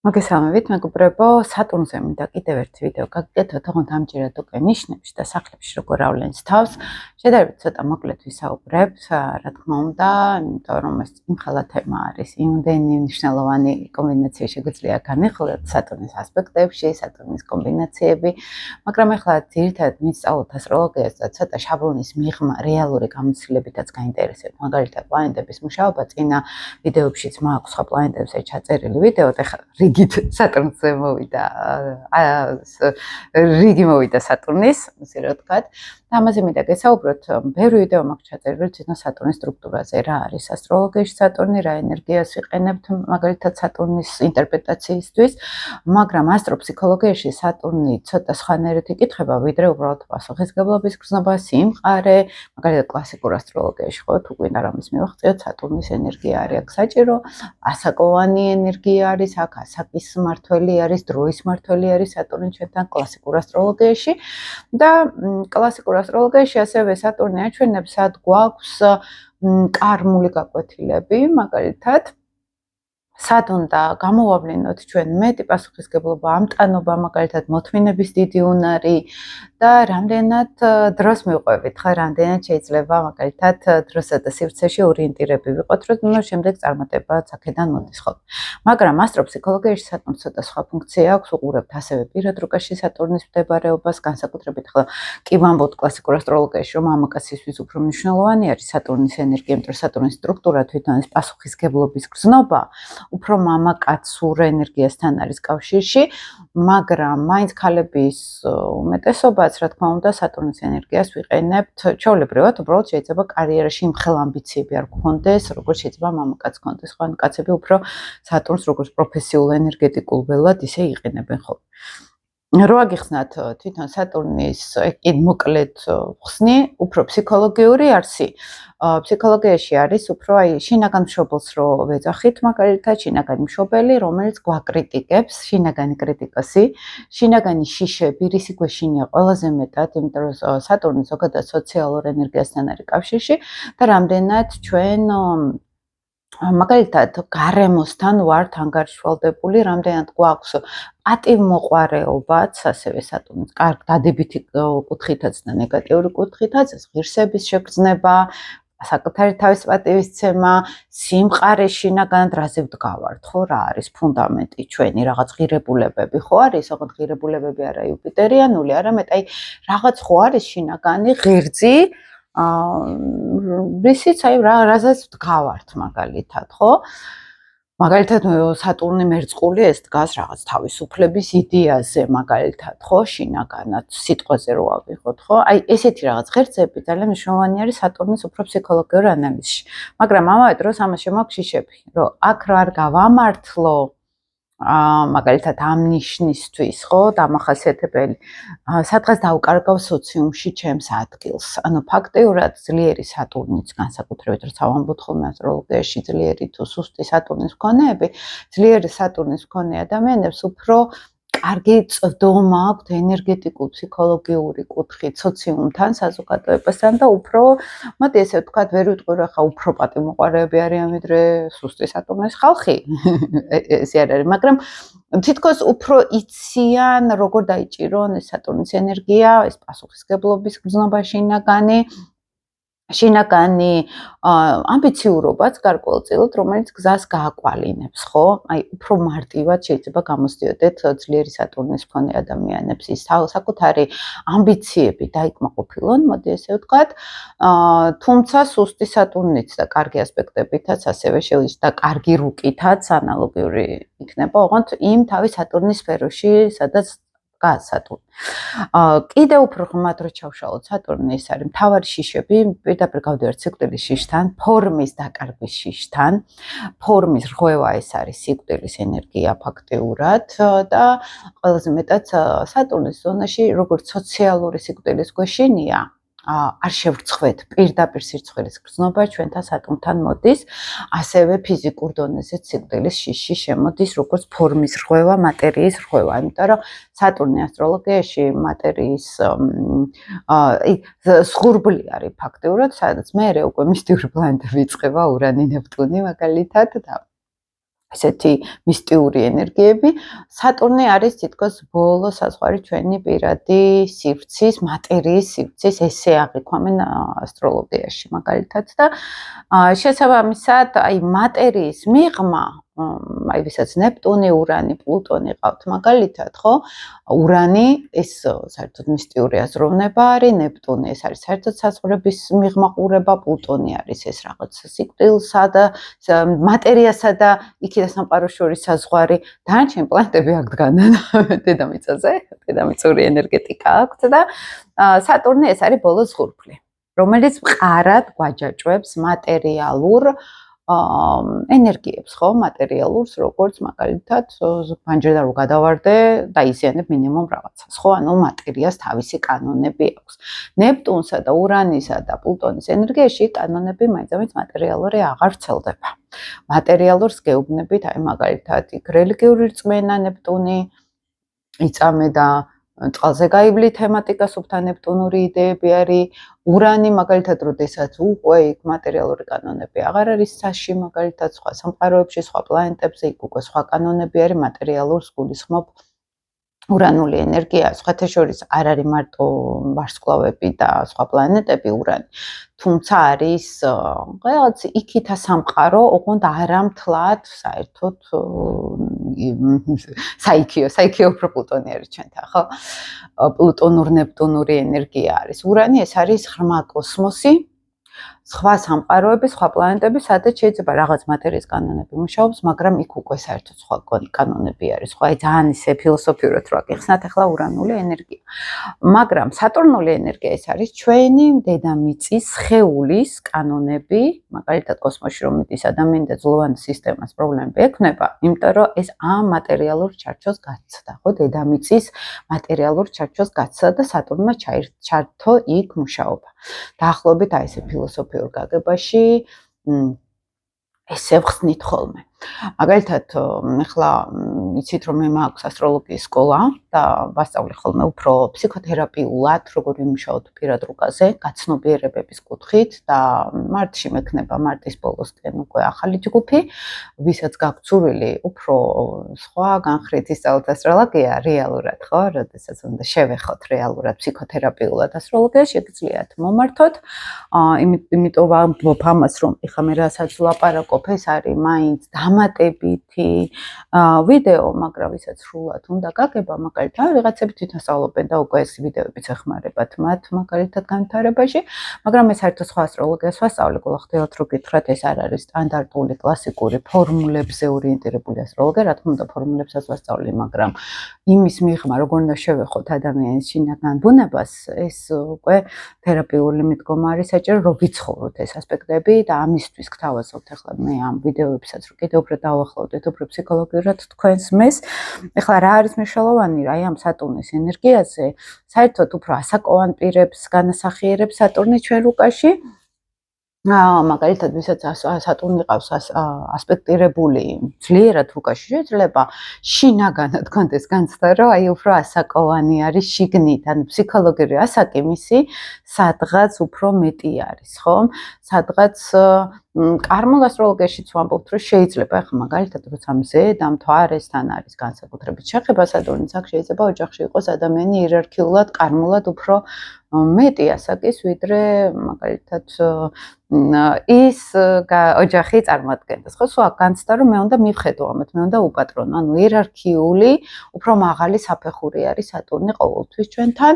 მოგესალმებით, მეგობრებო, სატურნზე მინდა კიდევ ერთი ვიდეო გაგკეთოთ, თუმცა ამჯერად უკვე ნიშნებში და სახლებში როგორ ავლენს თავს. შედარებით ცოტა მოკლედ ვისაუბრებთ, რა თქმა უნდა, იმიტომ რომ ეს იმხელა თემა არის, იმდენი მნიშვნელოვანი კომბინაცია შეგვიძლია განეხილოთ სატურნის ასპექტებში, სატურნის კომბინაციები, მაგრამ ახლა ძირითადად ვისწავლოთ ასტროლოგიას და ცოტა შაბლონის მიღმა რეალური გამოცდილებითაც გაინტერესებთ, მაგალითად პლანეტების მუშაობა, წინა ვიდეოებშიც მაქვს სხვა პლანეტებზე ჩაწერილი ვიდეო, ეხლა რიგით სატურნზე მოვიდა, რიგი მოვიდა სატურნის, ასე რა ვთქვათ. და ამაზე მინდა გესაუბროთ, ბევრი ვიდეო მაქვს ჩაწერილი თვითონ სატურნის სტრუქტურაზე, რა არის ასტროლოგიაში სატურნი, რა ენერგიას ვიყენებთ მაგალითად სატურნის ინტერპრეტაციისთვის, მაგრამ ასტროფსიქოლოგიაში სატურნი ცოტა სხვანაირად იკითხება, ვიდრე უბრალოდ პასუხისგებლობის გრძნობა, სიმყარე, მაგალითად კლასიკურ ასტროლოგიაში ხო თუ გვინდა რამის მივახციოთ, სატურნის ენერგია არის აქ საჭირო, ასაკოვანი ენერგია არის აქ, ასაკის მმართველი არის, დროის მმართველი არის სატურნი ჩვენთან კლასიკურ ასტროლოგიაში და კლასიკურ ასტროლოგიაში ასევე სატურნი აჩვენებს, სად გვაქვს კარმული გაკვეთილები, მაგალითად სად უნდა გამოვავლინოთ ჩვენ მეტი პასუხისგებლობა, ამტანობა, მაგალითად მოთმინების დიდი უნარი და რამდენად დროს მივყვებით, ხა რამდენად შეიძლება მაგალითად დროსა და სივრცეში ორიენტირები ვიყოთ, რომ შემდეგ წარმატება აქედან მოდის ხოლმე. მაგრამ ასტროფსიქოლოგიაში სატურნს ცოტა სხვა ფუნქცია აქვს, უყურებთ ასევე პირად რუკაში სატურნის მდებარეობას, განსაკუთრებით ახლა კი ვამბობთ კლასიკურ ასტროლოგიაში, რომ მამაკაცისთვის უფრო მნიშვნელოვანი არის სატურნის ენერგია, იმიტომ რომ სატურნის სტრუქტურა თვითონ ეს პასუხისგებლობის გრძნობა უფრო მამაკაცურ ენერგიასთან არის კავშირში, მაგრამ მაინც ქალების უმეტესობაც, რა თქმა უნდა, სატურნის ენერგიას ვიყენებთ ჩვეულებრივად, უბრალოდ შეიძლება კარიერაში იმხელა ამბიციები არ გქონდეს, როგორც შეიძლება მამაკაცს გქონდეს, ხო, კაცები უფრო სატურნს როგორც პროფესიულ ენერგეტიკულ ველად ისე იყენებენ ხოლმე. რო აგიხსნათ თვითონ სატურნის კი მოკლედ ხსნი, უფრო ფსიქოლოგიური არსი. ფსიქოლოგიაში არის უფრო აი შინაგან მშობელს რო ვეძახით, მაგალითად შინაგანი მშობელი, რომელიც გვაკრიტიკებს, შინაგანი კრიტიკოსი, შინაგანი შიშები, რის გვეშინია ყველაზე მეტად, იმიტომ რომ სატურნი ზოგადად სოციალურ ენერგიასთან არის კავშირში და რამდენად ჩვენ მაგალითად გარემოსთან ვართ ანგარიშვალდებული, რამდენად გვაქვს პატივმოყვარეობაც, ასევე სატურნის კარგ დადებითი კუთხითაც და ნეგატიური კუთხითაც, ღირსების შეგრძნება, საკუთარი თავის პატივისცემა, სიმყარე შინაგანად რაზე ვდგავართ, ხო, რა არის ფუნდამენტი ჩვენი, რაღაც ღირებულებები ხო არის, ოღონდ ღირებულებები არა იუპიტერიანული, არამედ აი რაღაც ხო არის შინაგანი ღერძი, რისიც აი რაზეც ვდგავართ მაგალითად, ხო? მაგალითად სატურნი მერწყული ეს დგას რაღაც თავისუფლების იდეაზე, მაგალითად, ხო, შინაგანად, სიტყვაზე რო ავიღოთ, ხო? აი ესეთი რაღაც ღერძები ძალიან მნიშვნელოვანი არის სატურნის უფრო ფსიქოლოგიურ ანალიზში. მაგრამ ამავე დროს ამას შემოაქვს შიშები, რომ აქ რა არ გავამართლო მაგალითად ამ ნიშნისთვის, ხო, დამახასიათებელი, სადღაც დავკარგავ სოციუმში ჩემს ადგილს. ანუ ფაქტიურად ძლიერი სატურნიც, განსაკუთრებით როცა ვამბობთ ხოლმე ასტროლოგიაში ძლიერი თუ სუსტი სატურნის მქონეები, ძლიერი სატურნის მქონე ადამიანებს უფრო კარგი წვდომა აქვთ ენერგეტიკულ ფსიქოლოგიური კუთხით სოციუმთან, საზოგადოებასთან და უფრო, მოდი ესე ვთქვათ, ვერ ვიტყვი რომ ხა უფრო პატივმოყვარეები არიან ვიდრე სუსტი სატურნის ხალხი. ესე არ არის, მაგრამ თითქოს უფრო იციან როგორ დაიჭირონ ეს სატურნის ენერგია, ეს პასუხისგებლობის გრძნობა შინაგანი ამბიციურობაც გარკვეულწილად, რომელიც გზას გააკვალინებს, ხო? აი, უფრო მარტივად შეიძლება გამოსდიოდეთ ძლიერი სატურნის მქონე ადამიანებს ის საკუთარი ამბიციები დაიკმაყოფილონ, მოდი ესე ვთქვათ, თუმცა სუსტი სატურნიც და კარგი ასპექტებითაც ასევე და კარგი რუკითაც ანალოგიური იქნება, ოღონდ იმ თავის სატურნის სფეროში, სადაც დგას სატურნი. კიდევ უფრო ღრმად რო ჩავშალოთ სატურნი, ეს არის მთავარი შიშები, პირდაპირ გავდივართ სიკვდილის შიშთან, ფორმის დაკარგვის შიშთან, ფორმის რღვევა ეს არის სიკვდილის ენერგია ფაქტიურად და ყველაზე მეტად სატურნის ზონაში, როგორც სოციალური სიკვდილის გვეშინია, არ შევრცხვეთ პირდაპირ სირცხვილის გრძნობა ჩვენთან სატურნთან მოდის, ასევე ფიზიკურ დონეზე სიკვდილის შიში შემოდის, როგორც ფორმის რღვევა, მატერიის რღვევა, იმიტომ რომ სატურნი ასტროლოგიაში მატერიის სხურბლი არის ფაქტიურად, სადაც მერე უკვე მისტიური პლანეტები იწყება, ურანი, ნეპტუნი მაგალითად და ესეთი მისტიური ენერგიები. სატურნი არის თითქოს ბოლო საზღვარი ჩვენი პირადი სივრცის, მატერიის სივრცის, ესე აღიქვამენ ასტროლოგიაში მაგალითად და შესაბამისად, აი მატერიის მიღმა, აი ვისაც ნეპტუნი, урანი, პლუტონი ყავთ მაგალითად, ხო? урანი ეს საერთოდ მისტიური აზროვნება არის, ნეპტუნი ეს არის საერთოდ საზღვრების მიღმა-ყურება, პლუტონი არის ეს რაღაც სიკვდილსა და მატერიასა და იქიდან სამყაროს შორის საზღვარი. დანარჩენი პლანეტები აქ დგანან დედამიწაზე, დედამიწური ენერგეტიკა აქვთ და სატურნი ეს არის ბოლო ზღურბლი, რომელიც მყარად გვაჯაჭვებს მატერიალურ ენერგიებს, ხო, მატერიალურს, როგორც მაგალითად, ბანჯერდა რომ გადავარდე, დაიზიანებ მინიმუმ რაღაცას, ხო, ანუ მატერიას თავისი კანონები აქვს. ნეპტუნსა და урანისა და პლუტონის ენერგიაში კანონები მაინც მატერიალური აღარ ვრცელდება. მატერიალურს გეუბნებით, აი მაგალითად, იქ რელიგიური რწმენა ნეპტუნი იწამე და წყალზე გაივლი თემატიკა, სუფთა ნეპტუნური იდეები არის. урანი მაგალითად, როდესაც უკვე იქ მატერიალური კანონები აღარ არის საში, მაგალითად, სხვა სამყაროებში, სხვა პლანეტებზე, იქ უკვე სხვა კანონები არის, მატერიალურს გულისხმობ урანული ენერგია, სხვათა შორის არ არის მარტო ვარსკვლავები და სხვა პლანეტები урანი, თუმცა არის რაღაც იქითა სამყარო, ოღონდ არა მთლად საერთოდ საიქიო უფრო პლუტონი არის ჩვენთან, ხო? პლუტონურ-ნეპტუნური ენერგია არის. урანი ეს არის ღრმა კოსმოსი, სხვა სამყაროები, სხვა პლანეტები, სადაც შეიძლება რაღაც მატერიის კანონები მუშაობს, მაგრამ იქ უკვე საერთოდ სხვა კანონები არის. სხვა ძალიან ისე ფილოსოფიურად რო აკიხსნათ, ახლა урანული ენერგია. მაგრამ სატურნული ენერგია ეს არის ჩვენი დედამიწის სხეულის კანონები, მაგალითად კოსმოსში რომ მიდის ადამიანი და ძვლოვანი სისტემას პრობლემები ექნება, იმიტომ რომ ეს ამ მატერიალურ ჩარჩოს გაცდა, ხო, დედამიწის მატერიალურ ჩარჩოს გაცდა და სატურნმა ჩართო იქ მუშაობა. დაახლოებით აი ესე ფილოსოფიურ გაგებაში ესე ვხსნით ხოლმე. მაგალითად, ახლა იცით რომ მე მაქვს ასტროლოგიის სკოლა და ვასწავლი ხოლმე უფრო ფსიქოთერაპიულად, როგორ ვიმუშაოთ პირად რუკაზე, გაცნობიერებების კუთხით და მარტში მექნება მარტის ბოლოსკენ უკვე ახალი ჯგუფი, ვისაც გაქვთ სურვილი უფრო სხვა განხრით ისწავლოთ ასტროლოგია რეალურად, ხო, როდესაც უნდა შევეხოთ რეალურად ფსიქოთერაპიულად ასტროლოგია, შეგიძლიათ მომართოთ. იმიტომ ვამბობ ამას, რომ ეხლა მე რასაც ვლაპარაკობ, ეს არის მაინც დამატებითი ვიდეო, მაგრამ ვისაც სრულად უნდა გაგება, მაგალითად, ვიღაცები თვითონ სწავლობენ და უკვე ეს ვიდეოებიც ეხმარებათ მათ მაგალითად განვითარებაში, მაგრამ მე საერთოდ სხვა ასტროლოგიას ვასწავლე, გულახდილად რო გითხრათ, ეს არ არის სტანდარტული კლასიკური ფორმულებზე ორიენტირებული ასტროლოგია, რა თქმა უნდა, ფორმულებსაც ვასწავლი, მაგრამ იმის მიღმა, როგორ უნდა შევეხოთ ადამიანის შინაგან ბუნებას, ეს უკვე თერაპიული მიდგომა არის საჭირო, რომ ვიცხოვროთ ეს ასპექტები და ამისთვის გთავაზობთ ახლა მე ამ ვიდეოებსაც, რომ კიდევ უფრო დავახლოვდეთ უფრო ფსიქოლოგიურად თქვენს მეს. ეხლა რა არის მნიშვნელოვანი, აი ამ სატურნის ენერგიაზე, საერთოდ უფრო ასაკოვან პირებს განასახიერებს სატურნი ჩვენ რუკაში. მაგალითად, ვისაც სატურნი ყავს ასპექტირებული ძლიერად რუკაში, შეიძლება შინაგანად გქონდეს განცდა, რომ აი უფრო ასაკოვანი არის შიგნით, ანუ ფსიქოლოგიური ასაკი მისი სადღაც უფრო მეტი არის, ხო? სადღაც კარმულ ასტროლოგიაშიც ვამბობთ, რომ შეიძლება ახლა მაგალითად, როცა მზე და მთვარესთან არის განსაკუთრებით შეხება სატურნის, აქ შეიძლება ოჯახში იყოს ადამიანი იერარქიულად, კარმულად უფრო მეტი ასაკის, ვიდრე მაგალითად ის ოჯახი წარმოადგენდეს, ხო? სულ განცდა, რომ მე უნდა მივხედო ამათ, მე უნდა უპატრონო, ანუ იერარქიული, უფრო მაღალი საფეხური არის სატურნი ყოველთვის ჩვენთან,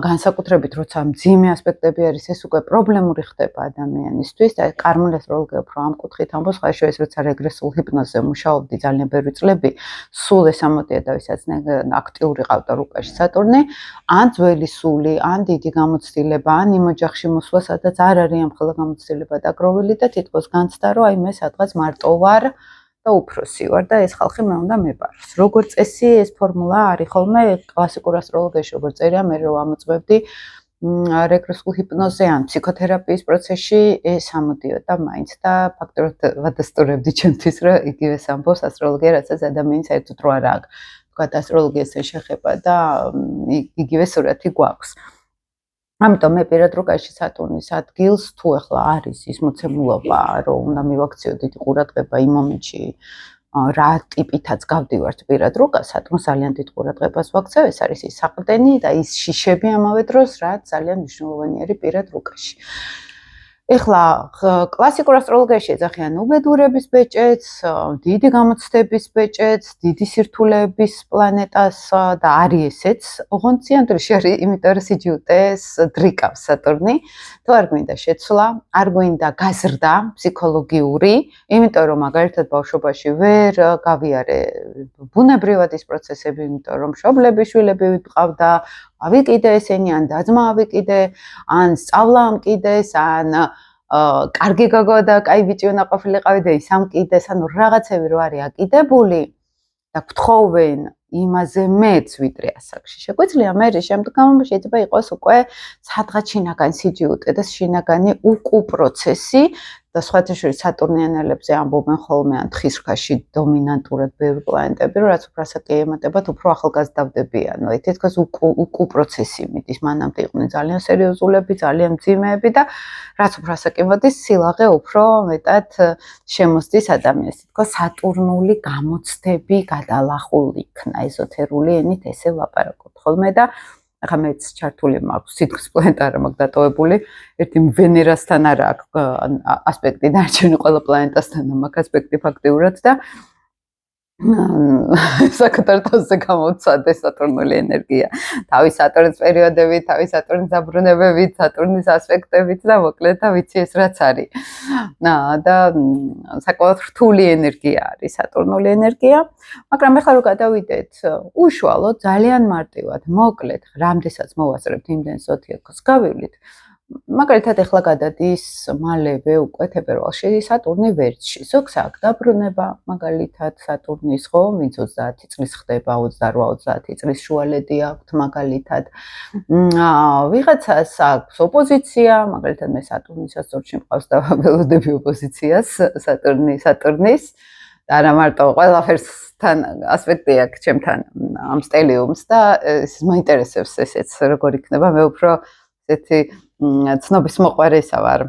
განსაკუთრებით როცა მძიმე ასპექტები არის, ეს უკვე პრობლემური ხდება ადამიანისთვის და კარმული ასტროლოგია უფრო ამ კუთხით ამბობს, სხვა შორის როცა რეგრესულ ჰიპნოზზე მუშაობდი ძალიან ბევრი წლები, სულ ეს ამოდიოდა, ვისაც აქტიური ყავდა რუკაში სატურნი, ან ძველი სული, ან დიდი გამოცდილება, ან იმ ოჯახში მოსვლა, სადაც არ არის ამხელა გამოცდილება დაგროვილი და თითქოს განცდა, რომ აი მე სადღაც მარტო ვარ და უფროსი ვარ და ეს ხალხი მე უნდა მეპაროს. როგორც წესი, ეს ფორმულა არის ხოლმე კლასიკურ ასტროლოგიაში, როგორც წერია, მე რო ამოწმებდი რეგრესულ ჰიპნოზზე ან ფსიქოთერაპიის პროცესში, ეს ამოდიოდა მაინც და ფაქტობრივად ვადასტურებდი ჩემთვის, რომ იგივეს ამბობს ასტროლოგია, რასაც ადამიანს საერთოდ რო არ აქვს, თქვათ ასტროლოგიასთან შეხება და იგივე სურათი გვაქვს. ამიტომ მე პირად რუკაში სატურნის ადგილს თუ ახლა არის ის მოცემულობა, რომ უნდა მივაქციო დიდი ყურადღება იმ მომენტში რა ტიპითაც გავდივართ პირად რუკა, სატურნს ძალიან დიდ ყურადღებას ვაქცევ, ეს არის ის საყრდენი და ის შიშები ამავე დროს, რაც ძალიან მნიშვნელოვანი არის პირად რუკაში. ეხლა კლასიკურ ასტროლოგიაში ეძახიან უბედურების ბეჭედს, დიდი გამოცდების ბეჭედს, დიდი სირთულეების პლანეტას და არის ესეც. ოღონდ სიამოვნებაში არის, იმიტომ რომ სიჯუტეს დრიკავს სატურნი. თუ არ გვინდა შეცვლა, არ გვინდა გაზრდა ფსიქოლოგიური, იმიტომ რომ მაგალითად ბავშვობაში ვერ გავიარე ბუნებრივად ის პროცესები, იმიტომ რომ მშობლები, შვილები ვიყავდა, ავიკიდე ესენი, ან და-ძმა ავიკიდე, ან სწავლა ამკიდეს, ან კარგი გოგო და კაი ბიჭი უნდა ყოფილიყავი და ის ამკიდეს, ანუ რაღაცები რო არის აკიდებული და გთხოვენ იმაზე მეც ვიდრე ასაკში. შეგვიძლია მე შემდგომ შეიძლება იყოს უკვე სადღაც შინაგანი სიჯუტე და შინაგანი უკუ პროცესი და სხვათა შორის სატურნიანელებზე ამბობენ ხოლმე ან თხის რქაში დომინანტურად ბევრი პლანეტები, რომ რაც უფრო ასაკი ემატებათ, უფრო ახალგაზრდავდებიან. აი თითქოს უკუ პროცესი მიდის, მანამდე იყვნენ ძალიან სერიოზულები, ძალიან მძიმეები და რაც უფრო ასაკი მოდის, სილაღე უფრო მეტად შემოსდის ადამიანს. თითქოს სატურნული გამოცდები გადალახულ იქნა, ეზოთერული ენით ესე ვლაპარაკობ ხოლმე და ახლა მეც ჩართული მაქვს, თითქოს პლანეტა არა მაქვს დატოვებული, ერთი ვენერასთან არა აქვს ასპექტი, დარჩენილი ყველა პლანეტასთან მაქვს ასპექტი ფაქტიურად და საკუთარ-თავზე გამოვცადე სატურნული ენერგია. თავის სატურნის პერიოდებით, თავის სატურნის დაბრუნებებით, სატურნის ასპექტებით და მოკლედ და ვიცი ეს რაც არის. და საკმაოდ რთული ენერგია არის სატურნული ენერგია, მაგრამ ახლა რო გადავიდეთ უშუალოდ ძალიან მარტივად, მოკლედ, რამდესაც მოვასწრებთ იმდენ ზოდიაქოს გავივლით. მაგალითად ახლა გადადის მალევე უკვე თებერვალში სატურნი ვერცხლში. ზოგს აქვს დაბრუნება, მაგალითად სატურნის ხო, ვინც 30 წლის ხდება, 28-30 წლის შუალედი აქვს მაგალითად. ვიღაცას აქვს ოპოზიცია, მაგალითად მე სატურნის ასწორში მყავს და ველოდები ოპოზიციას სატურნის. არა მარტო ყველაფერსთან ასპექტი აქვს ჩემთან ამ სტელიუმს და ეს მაინტერესებს ესეც როგორ იქნება, მე უფრო ესეთი ცნობის მოყვარეისა ვარ.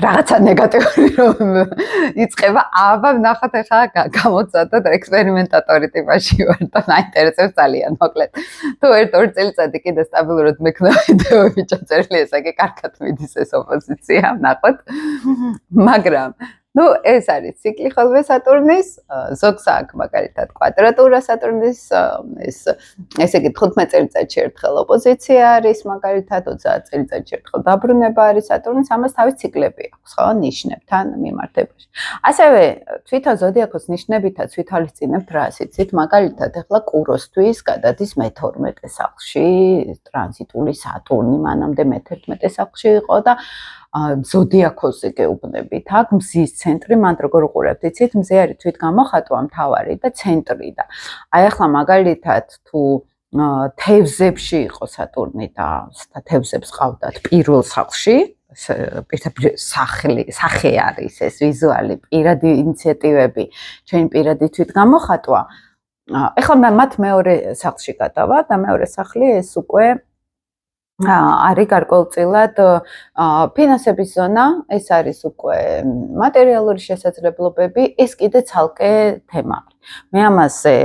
რაღაცა ნეგატიური რომ იწება, აბა ნახოთ ახლა გამოცადოთ ექსპერიმენტატორი ტიპაში ვარ და მაინტერესებს ძალიან მოკლედ. თუ 1-2 წელიწადი კიდე სტაბილურად მექნება ვიდეოები ჩაწერილი, ესე იგი კარგად მიდის ეს ოპოზიცია, ნახოთ. მაგრამ ეს არის ციკლი ხოლმე სატურნის, ზოგს აქვს მაგალითად კვადრატურა სატურნის, ესე იგი 15 წელიწადში ერთხელ ოპოზიცია არის, მაგალითად 30 წელიწადში ერთხელ დაბრუნება არის სატურნის, ამას თავის ციკლები აქვს, ხო, ნიშნებთან მიმართებაში. ასევე თვითონ ზოდიაქოს ნიშნებითაც ვითვალისწინებთ რას იცით, მაგალითად ახლა კუროსთვის გადადის მე-12 სახლში ტრანზიტული სატურნი, მანამდე მე-11 სახლში იყო და ზოდიაქოსზე გეუბნებით. აქ მზის ცენტრი, მანდ როგორ უყურებთ, იცით, მზე არის თვითგამოხატვა მთავარი და ცენტრი და აი ახლა მაგალითად თუ თევზებში იყო სატურნი და თევზებს ყავდათ პირველ სახლში, პირდაპირ სახე არის ეს ვიზუალი, პირადი ინიციატივები, ჩვენი პირადი თვითგამოხატვა. ახლა მათ მეორე სახლში გადავა და მეორე სახლი ეს უკვე არის გარკვეულწილად ფინანსების ზონა, ეს არის უკვე მატერიალური შესაძლებლობები, ეს კიდე ცალკე თემა არის. მე ამაზე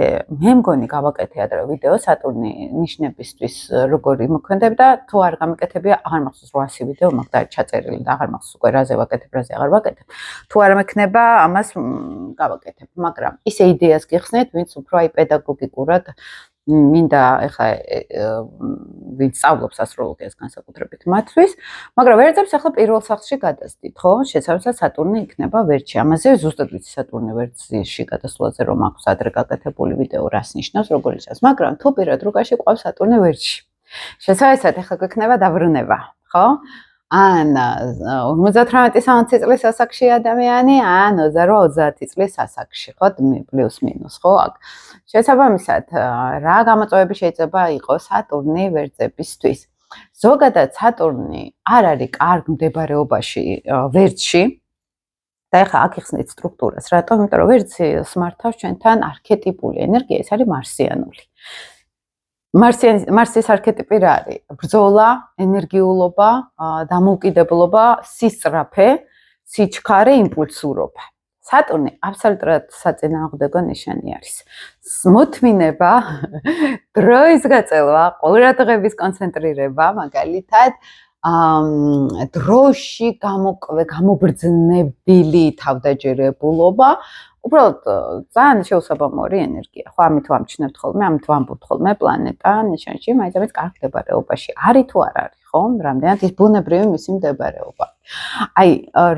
მე მგონი გავაკეთე ადრე ვიდეო სატურნი ნიშნებისთვის როგორ იმოქმედებდა, თუ არ გამეკეთებია, აღარ მახსოვს 800 ვიდეო მაქვს და ჩაწერილი და აღარ მახსოვს უკვე რაზე ვაკეთებ, რაზე აღარ ვაკეთებ. თუ არ მექნება, ამას გავაკეთებ, მაგრამ ისე იდეას გიხსნით, ვინც უფრო აი პედაგოგიკურად მინდა ახლა ვინც სწავლობს ასტროლოგიას განსაკუთრებით მათთვის, მაგრამ ვერცებს ახლა პირველ სახლში გადასდით, ხო? შესაბამისად სატურნი იქნება ვერცხლში. ამაზე ზუსტად ვიცი სატურნი ვერცხლში გადასვლაზე რომ აქვს ადრე გაკეთებული ვიდეო რას ნიშნავს, როგორ იცავს, მაგრამ თუ პირად რუკაში ყავს სატურნი ვერცხლში. შესაბამისად ახლა გვექნება დაბრუნება, ხო? ან 58 წლის ასაკში ადამიანი, ან 28 წლის ასაკში, ხო, პლუს მინუს, ხო, აქ. შესაბამისად, რა გამოწვევები შეიძლება იყოს სატურნი ვერცხლისთვის? ზოგადად სატურნი არ არის კარგ მდებარეობაში ვერცხლში და ახლა აქ იხსნით სტრუქტურას, რატომ? იმიტომ რომ ვერცხლს მართავს ჩვენთან არქეტიპული ენერგია, ეს არის მარსიანული. მარსის არქეტიპი რა არის? ბრძოლა, ენერგიულობა, დამოუკიდებლობა, სისწრაფე, სიჩქარე, იმპულსურობა. სატურნი აბსოლუტურად საწინააღმდეგო ნიშანი არის. მოთმინება, დროის გაწელვა, ყურადღების კონცენტრირება, მაგალითად, დროში გამობრძნებული თავდაჯერებულობა, უბრალოდ ძალიან შეუსაბამოური ენერგია. ხო, ამით ვამჩნევთ ხოლმე, ამით ვამბობთ ხოლმე პლანეტა ნიშანში, მაინც კარგ მდებარეობაში არის თუ არ არის, ხო? რამდენად ის ბუნებრივი მისი მდებარეობა. აი,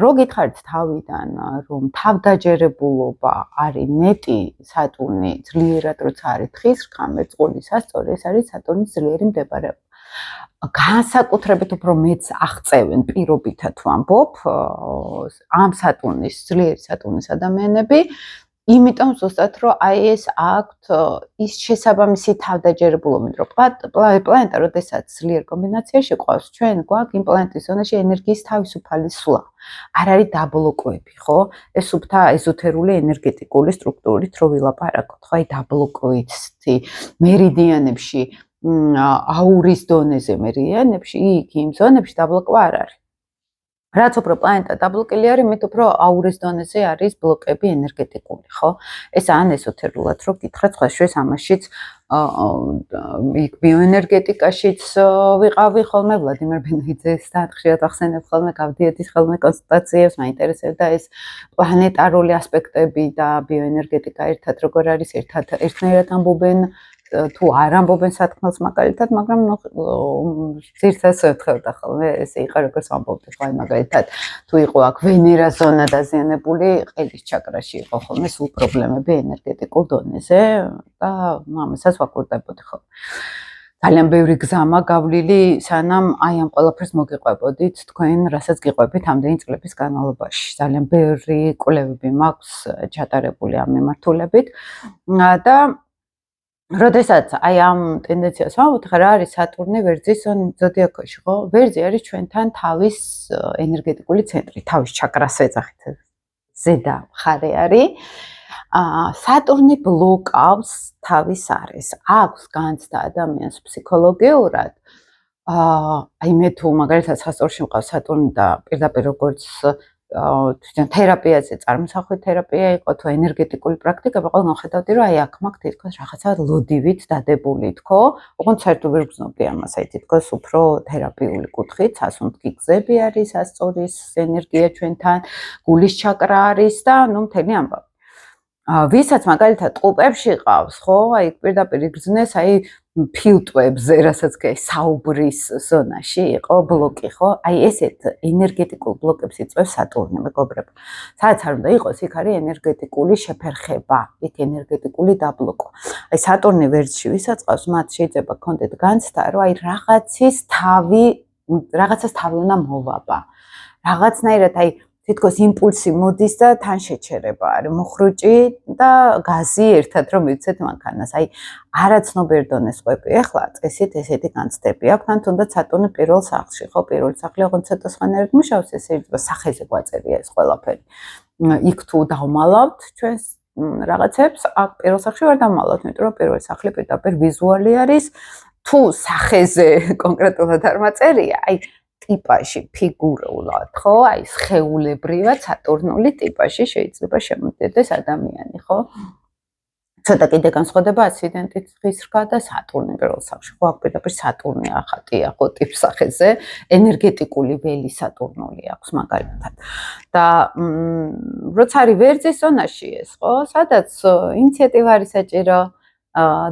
რო გითხარით თავიდან, რომ თავდაჯერებულობა არის მეტი სატურნი ძლიერად როცა არის თხის რქა, მერწყულის სასწორი, ეს არის სატურნის ძლიერი მდებარეობა. განსაკუთრებით უფრო მეც აღწევენ პირობითად ვამბობ ამ სატურნის ძლიერი სატურნის ადამიანები, იმიტომ ზუსტად რომ აი ეს აქვთ ის შესაბამისი თავდაჯერებულობა, რომ პლანეტა როდესაც ძლიერ კომბინაციაში ყავს, ჩვენ გვაქვს იმ პლანეტის ზონაში ენერგიის თავისუფალი სვლა. არ არის დაბლოკოები, ხო? ეს სუფთა ეზოთერული ენერგეტიკული სტრუქტურით რო ვილაპარაკოთ, ხო? აი დაბლოკოით მერიდიანებში აურის დონეზე მერიდიანებში, იქ იმ ზონებში დაბლოკვა არ არის. რაც უფრო პლანეტა დაბლოკილი არის, მით უფრო აურის დონეზე არის ბლოკები ენერგეტიკული, ხო? ეს ან ეზოთერულად რო გითხრათ, სხვა შეს ამაშიც იქ ბიოენერგეტიკაშიც ვიყავი ხოლმე, ვლადიმერ ბენიძესთან ხშირად ახსენებ ხოლმე, გავდიოდი ხოლმე კონსულტაციებს, მაინტერესებდა ეს პლანეტარული ასპექტები და ბიოენერგეტიკა ერთად როგორ არის, ერთნაირად ამბობენ თუ არ ამბობენ სათქმელს მაგალითად, მაგრამ ძირითადად ვეთხოვდა ხოლმე, ესე იყო როგორც ვამბობდი, ხო, მაგალითად, თუ იყო აქ ვენერას ზონა დაზიანებული, ყელის ჩაკრაში იყო ხოლმე სულ პრობლემები ენერგეტიკულ დონეზე და ამასაც ვაკურდებოდი ხოლმე. ძალიან ბევრი გზამა გავლილი, სანამ აი ამ ყველაფერს მოგიყვებოდით თქვენ, რასაც გიყვებით ამდენი წლების განმავლობაში. ძალიან ბევრი კვლევები მაქვს ჩატარებული ამ მიმართულებით და როდესაც აი ამ ტენდენციას ვამბობთ, რა არის სატურნი ვერძის ზოდიაქოში, ხო? ვერძი არის ჩვენთან თავის ენერგეტიკული ცენტრი, თავის ჩაკრას ეძახით. ზედა მხარე არის. სატურნი ბლოკავს თავის არეს. აქვს განცდა ადამიანს ფსიქოლოგიურად. აი მე თუ მაგალითად სასწორში მყავს სატურნი და პირდაპირ როგორც თვითონ თერაპიაზე წარმოსახვი თერაპია იყო თუ ენერგეტიკული პრაქტიკა, ყველგან ხედავდი რომ აი აქ მაქვს თითქოს რაღაცა ლოდივით დადებული თქო, ოღონდ საერთოდ ვერ გრძნობდი ამას, აი თითქოს უფრო თერაპიული კუთხით, სასუნთქი გზები არის, სასწორის ენერგია ჩვენთან, გულის ჩაკრა არის და ნუ მთელი ამბავი. ვისაც მაგალითად ტყუპებში ყავს, ხო, აი პირდაპირ იგრძნეს, აი ფილტვებზე, რასაც საუბრის ზონაში იყო ბლოკი, ხო? აი ესეთ ენერგეტიკულ ბლოკებს იწვევს სატურნი, მეგობრებო. სადაც არ უნდა იყოს, იქ არის ენერგეტიკული შეფერხება, იქ ენერგეტიკული დაბლოკო. აი სატურნი ვერძში ვისაც ყავს, მათ შეიძლება კონდეთ განცდა, რომ აი რაღაცას თავი უნდა მოვაბა. რაღაცნაირად აი თითქოს იმპულსი მოდის და თან შეჩერება არის, მოხრუჭი და გაზი ერთად რომ მივცეთ მანქანას. აი არაცნობიერ დონეს ყვები. ეხლა წესით ესეთი განცდები აქვს, თან თუნდაც სატურნი პირველ სახლში, ხო, პირველი სახლი ოღონდ ცოტა სხვანაირად მუშაობს, ეს შეიძლება სახეზე გვაწერია ეს ყველაფერი. იქ თუ დავმალავთ ჩვენს რაღაცებს, აქ პირველ სახლში ვერ დავმალავთ, იმიტომ რომ პირველი სახლი პირდაპირ ვიზუალი არის, თუ სახეზე კონკრეტულად არ მაწერია, აი ტიპაში ფიგურულად, ხო? აი სხეულებრივად სატურნული ტიპაში შეიძლება შემოდიოდეს ადამიანი, ხო? ცოტა კიდე განსხვავდება ასციდენტით თხის რქა და სატურნი პირველ სახლში. ხო, აქ პირდაპირ სატურნი ახატია, ხო, ტიპ სახეზე, ენერგეტიკული ველი სატურნული აქვს მაგალითად. და როცა არის ვერძის ზონაში ეს, ხო, სადაც ინიციატივა არის საჭირო,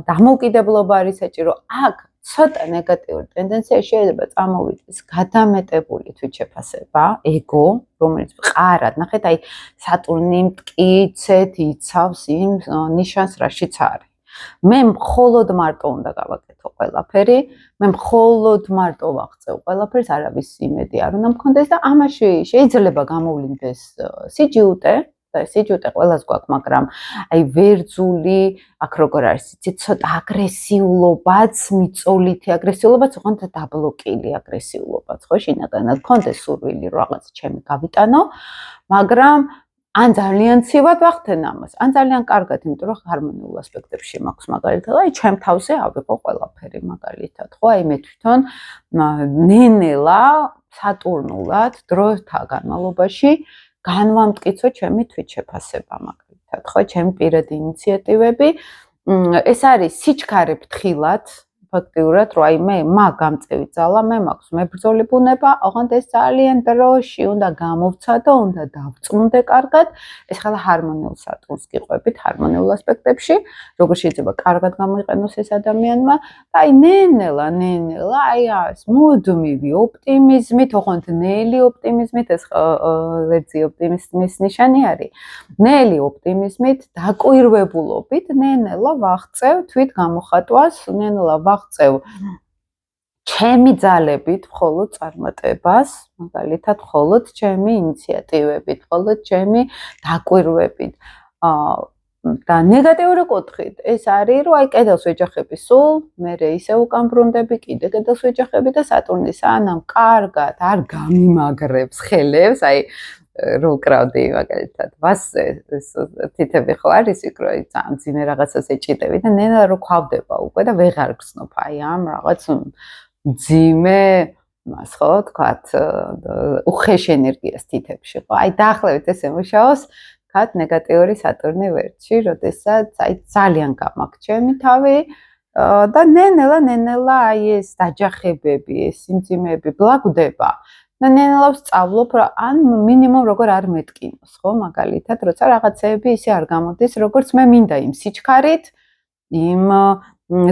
დამოუკიდებლობა არის საჭირო, აქ ცოტა ნეგატიური ტენდენცია შეიძლება წამოვიდეს გადამეტებული თვითშეფასება, ეგო, რომელიც მყარად, ნახეთ, აი სატურნი მტკიცედ იცავს იმ ნიშანს, რაშიც არის. მე მხოლოდ მარტო უნდა გავაკეთო ყველაფერი, მე მხოლოდ მარტო ვაღწევ ყველაფერს, არავის იმედი არ უნდა მქონდეს და ამაში შეიძლება გამოვლინდეს სიჯუტე, და სიჯუტე ყველას გვაქვს, მაგრამ აი ვერძული, აქ როგორ არის, იცით, ცოტა აგრესიულობაც, მიწოლითი აგრესიულობაც, ოღონდ დაბლოკილი აგრესიულობაც, ხო, შინაგანად გქონდეს სურვილი რომ რაღაც ჩემი გავიტანო, მაგრამ ან ძალიან ცივად ვახდენ ამას, ან ძალიან კარგად, იმიტომ რომ ჰარმონიულ ასპექტებში მაქვს მაგალითად, აი ჩემ თავზე ავიღო ყველაფერი მაგალითად, ხო, აი მე თვითონ ნენელა სატურნულად დროთა განმავლობაში განვამტკიცო ჩემი თვითშეფასება მაგალითად, ხო, ჩემი პირადი ინიციატივები. ეს არის სიჩქარე ფრთხილად, ფაქტიურად, რომ აი მე მაგამწევი ძალა, მე მაქვს მებრძოლი ბუნება, ოღონდ ეს ძალიან დროში უნდა გამოვცადო, უნდა დავწუნდე კარგად. ეს ხალა ჰარმონიულ სატურნს გიყვებით, ჰარმონიულ ასპექტებში, როგორ შეიძლება კარგად გამოიყენოს ეს ადამიანმა და აი ნელა, აი ეს მუდმივი ოპტიმიზმით, ოღონდ ნელი ოპტიმიზმით, ეს ლეძი ოპტიმიზმის ნიშანი არის. ნელი ოპტიმიზმით, დაკვირვებულობით, ნელა ვაღწევ თვით გამოხატვას, ნელა ვაღწევ ჩემი ძალებით მხოლოდ წარმატებას, მაგალითად, მხოლოდ ჩემი ინიციატივებით, მხოლოდ ჩემი დაკვირვებით. და ნეგატიური კუთხით ეს არის, რომ აი კედელს ვეჯახები სულ, მერე ისე უკან ბრუნდები, კიდე კედელს ვეჯახები და სატურნი სანამ კარგად არ გამიმაგრებს ხელებს, აი რო კრავდი მაგალითად ვასზე ეს თითები ხო არის იქ რომ ძალიან ძიმე რაღაცას ეჭიდები და ნელა რო ქვავდება უკვე და ვეღარ გსნობ აი ამ რაღაც ძიმე მას ხო თქვათ უხეში ენერგიას თითებში ხო აი დაახლოებით ეს ემუშაოს თქვათ ნეგატიური სატურნი ვერტში როდესაც აი ძალიან გამაქვს ჩემი თავი და ნელა აი ეს დაჯახებები ეს სიმძიმეები ბლაგდება და ნელა ვსწავლობ რა ან მინიმუმ როგორ არ მეტკინოს ხო მაგალითად როცა რაღაცეები ისე არ გამოდის როგორც მე მინდა იმ სიჩქარით იმ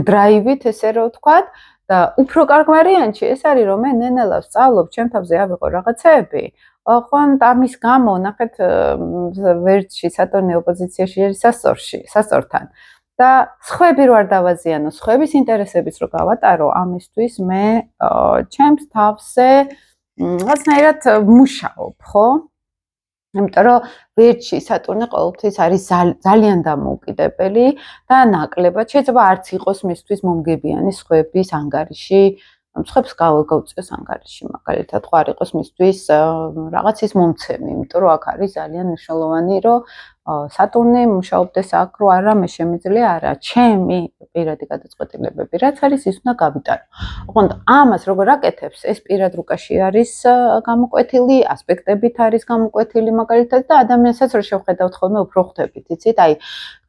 დრაივით ესე რომ ვთქვათ და უფრო კარგ ვარიანტში ეს არის რომ მე ნელა ვსწავლობ ჩემ თავზე ავიღო რაღაცეები ოღონდ ამის გამო ნახეთ ვერტში სატურნი ოპოზიციაში არის სასწორთან და სხვები რო არ დავაზიანო სხვების ინტერესების რო გავატარო ამისთვის მე ჩემს თავზე რაღაცნაირად მუშაობ, ხო? იმიტომ რომ ვერტში სატურნი ყოველთვის არის ძალიან დამოუკიდებელი და ნაკლებად შეიძლება არც იყოს მისთვის მომგებიანი სხვების ანგარიში, სხვებს გავწიოს ანგარიში, მაგალითად, ხო არ იყოს მისთვის რაღაცის მომცემი, იმიტომ რომ აქ არის ძალიან მნიშვნელოვანი, რომ სატურნი მუშაობდეს აქ, რომ არა მე შემიძლია, არა, ჩემი პირადი გადაწყვეტილებები, რაც არის ის უნდა გავიტანო. ოღონდ ამას როგორ აკეთებს, ეს პირად რუკაში არის გამოკვეთილი, ასპექტებით არის გამოკვეთილი, მაგალითად და ადამიანსაც რო შევხედავთ ხოლმე უფრო ხვდებით, იცით? აი,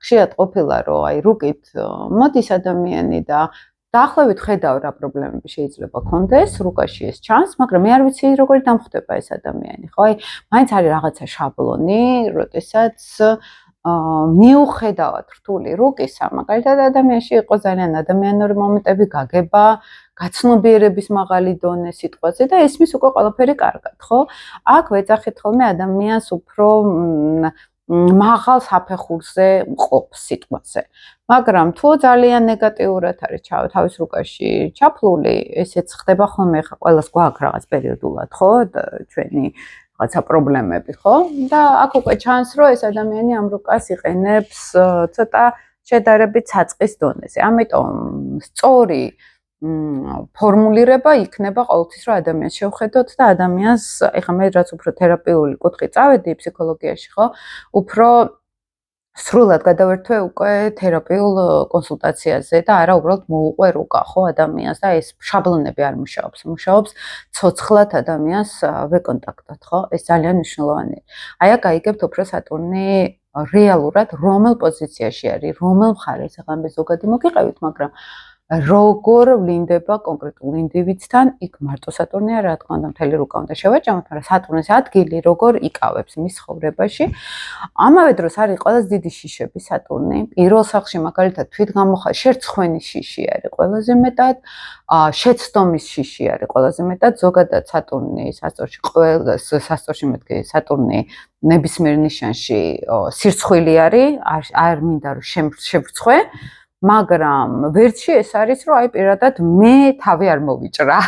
ხშირად ყოფილა, რომ აი რუკით მოდის ადამიანი და დაახლოებით ხედავ რა პრობლემები შეიძლება კონდეს, რუკაში ეს ჩანს, მაგრამ მე არ ვიცი როგორი დამხვდება ეს ადამიანი, ხო? აი, მაინც არის რაღაცა შაბლონი, როდესაც მიუხედავად რთული რუკისა, მაგალითად ადამიანში იყო ძალიან ადამიანური მომენტები, გაგება, გაცნობიერების მაღალი დონე სიტყვაზე და ესმის უკვე ყველაფერი კარგად, ხო? აქ ვეძახით ხოლმე ადამიანს უფრო მაღალ საფეხურზე მყოფს სიტყვაზე. მაგრამ თუ ძალიან ნეგატიურად არის თავის რუკაში ჩაფლული, ესეც ხდება ხოლმე ხა ყველას გვაქვს რაღაც პერიოდულად, ხო? ჩვენი რაღაცა პრობლემები, ხო? და აქ უკვე ჩანს, რომ ეს ადამიანი ამ რუკას იყენებს ცოტა შედარებით საწყის დონეზე. ამიტომ სწორი ფორმულირება იქნება ყოველთვის რომ ადამიანს შევხედოთ და ადამიანს, ეხლა მე რაც უფრო თერაპიული კუთხით წავედი ფსიქოლოგიაში, ხო? უფრო სრულად გადავერთვე უკვე თერაპიულ კონსულტაციაზე და არა უბრალოდ მოუყვე რუკა, ხო, ადამიანს და ეს შაბლონები არ მუშაობს. მუშაობს ცოცხლად ადამიანს ვეკონტაქტოთ, ხო? ეს ძალიან მნიშვნელოვანია. აი აქ გაიგებთ უფრო სატურნი რეალურად რომელ პოზიციაში არის, რომელ მხარეს, ეხლა მე ზოგადი მოგიყევით, მაგრამ როგორ ვლინდება კონკრეტულ ინდივიდთან, იქ მარტო სატურნია, რა თქმა უნდა, მთელი რუკა უნდა შევაჭამოთ, მაგრამ სატურნის ადგილი როგორ იკავებს მის ცხოვრებაში. ამავე დროს არის ყველაზე დიდი შიშები სატურნი. პირველ სახლში მაგალითად შერცხვენის შიში არის ყველაზე მეტად, შეცდომის შიში არის ყველაზე მეტად, ზოგადად სატურნი სასწორში მეთქე სატურნი ნებისმიერ ნიშანში სირცხვილი არის, არ მინდა რომ შევრცხვე. მაგრამ ვერტში ეს არის, რომ აი პირადად მე თავი არ მოვიჭრა.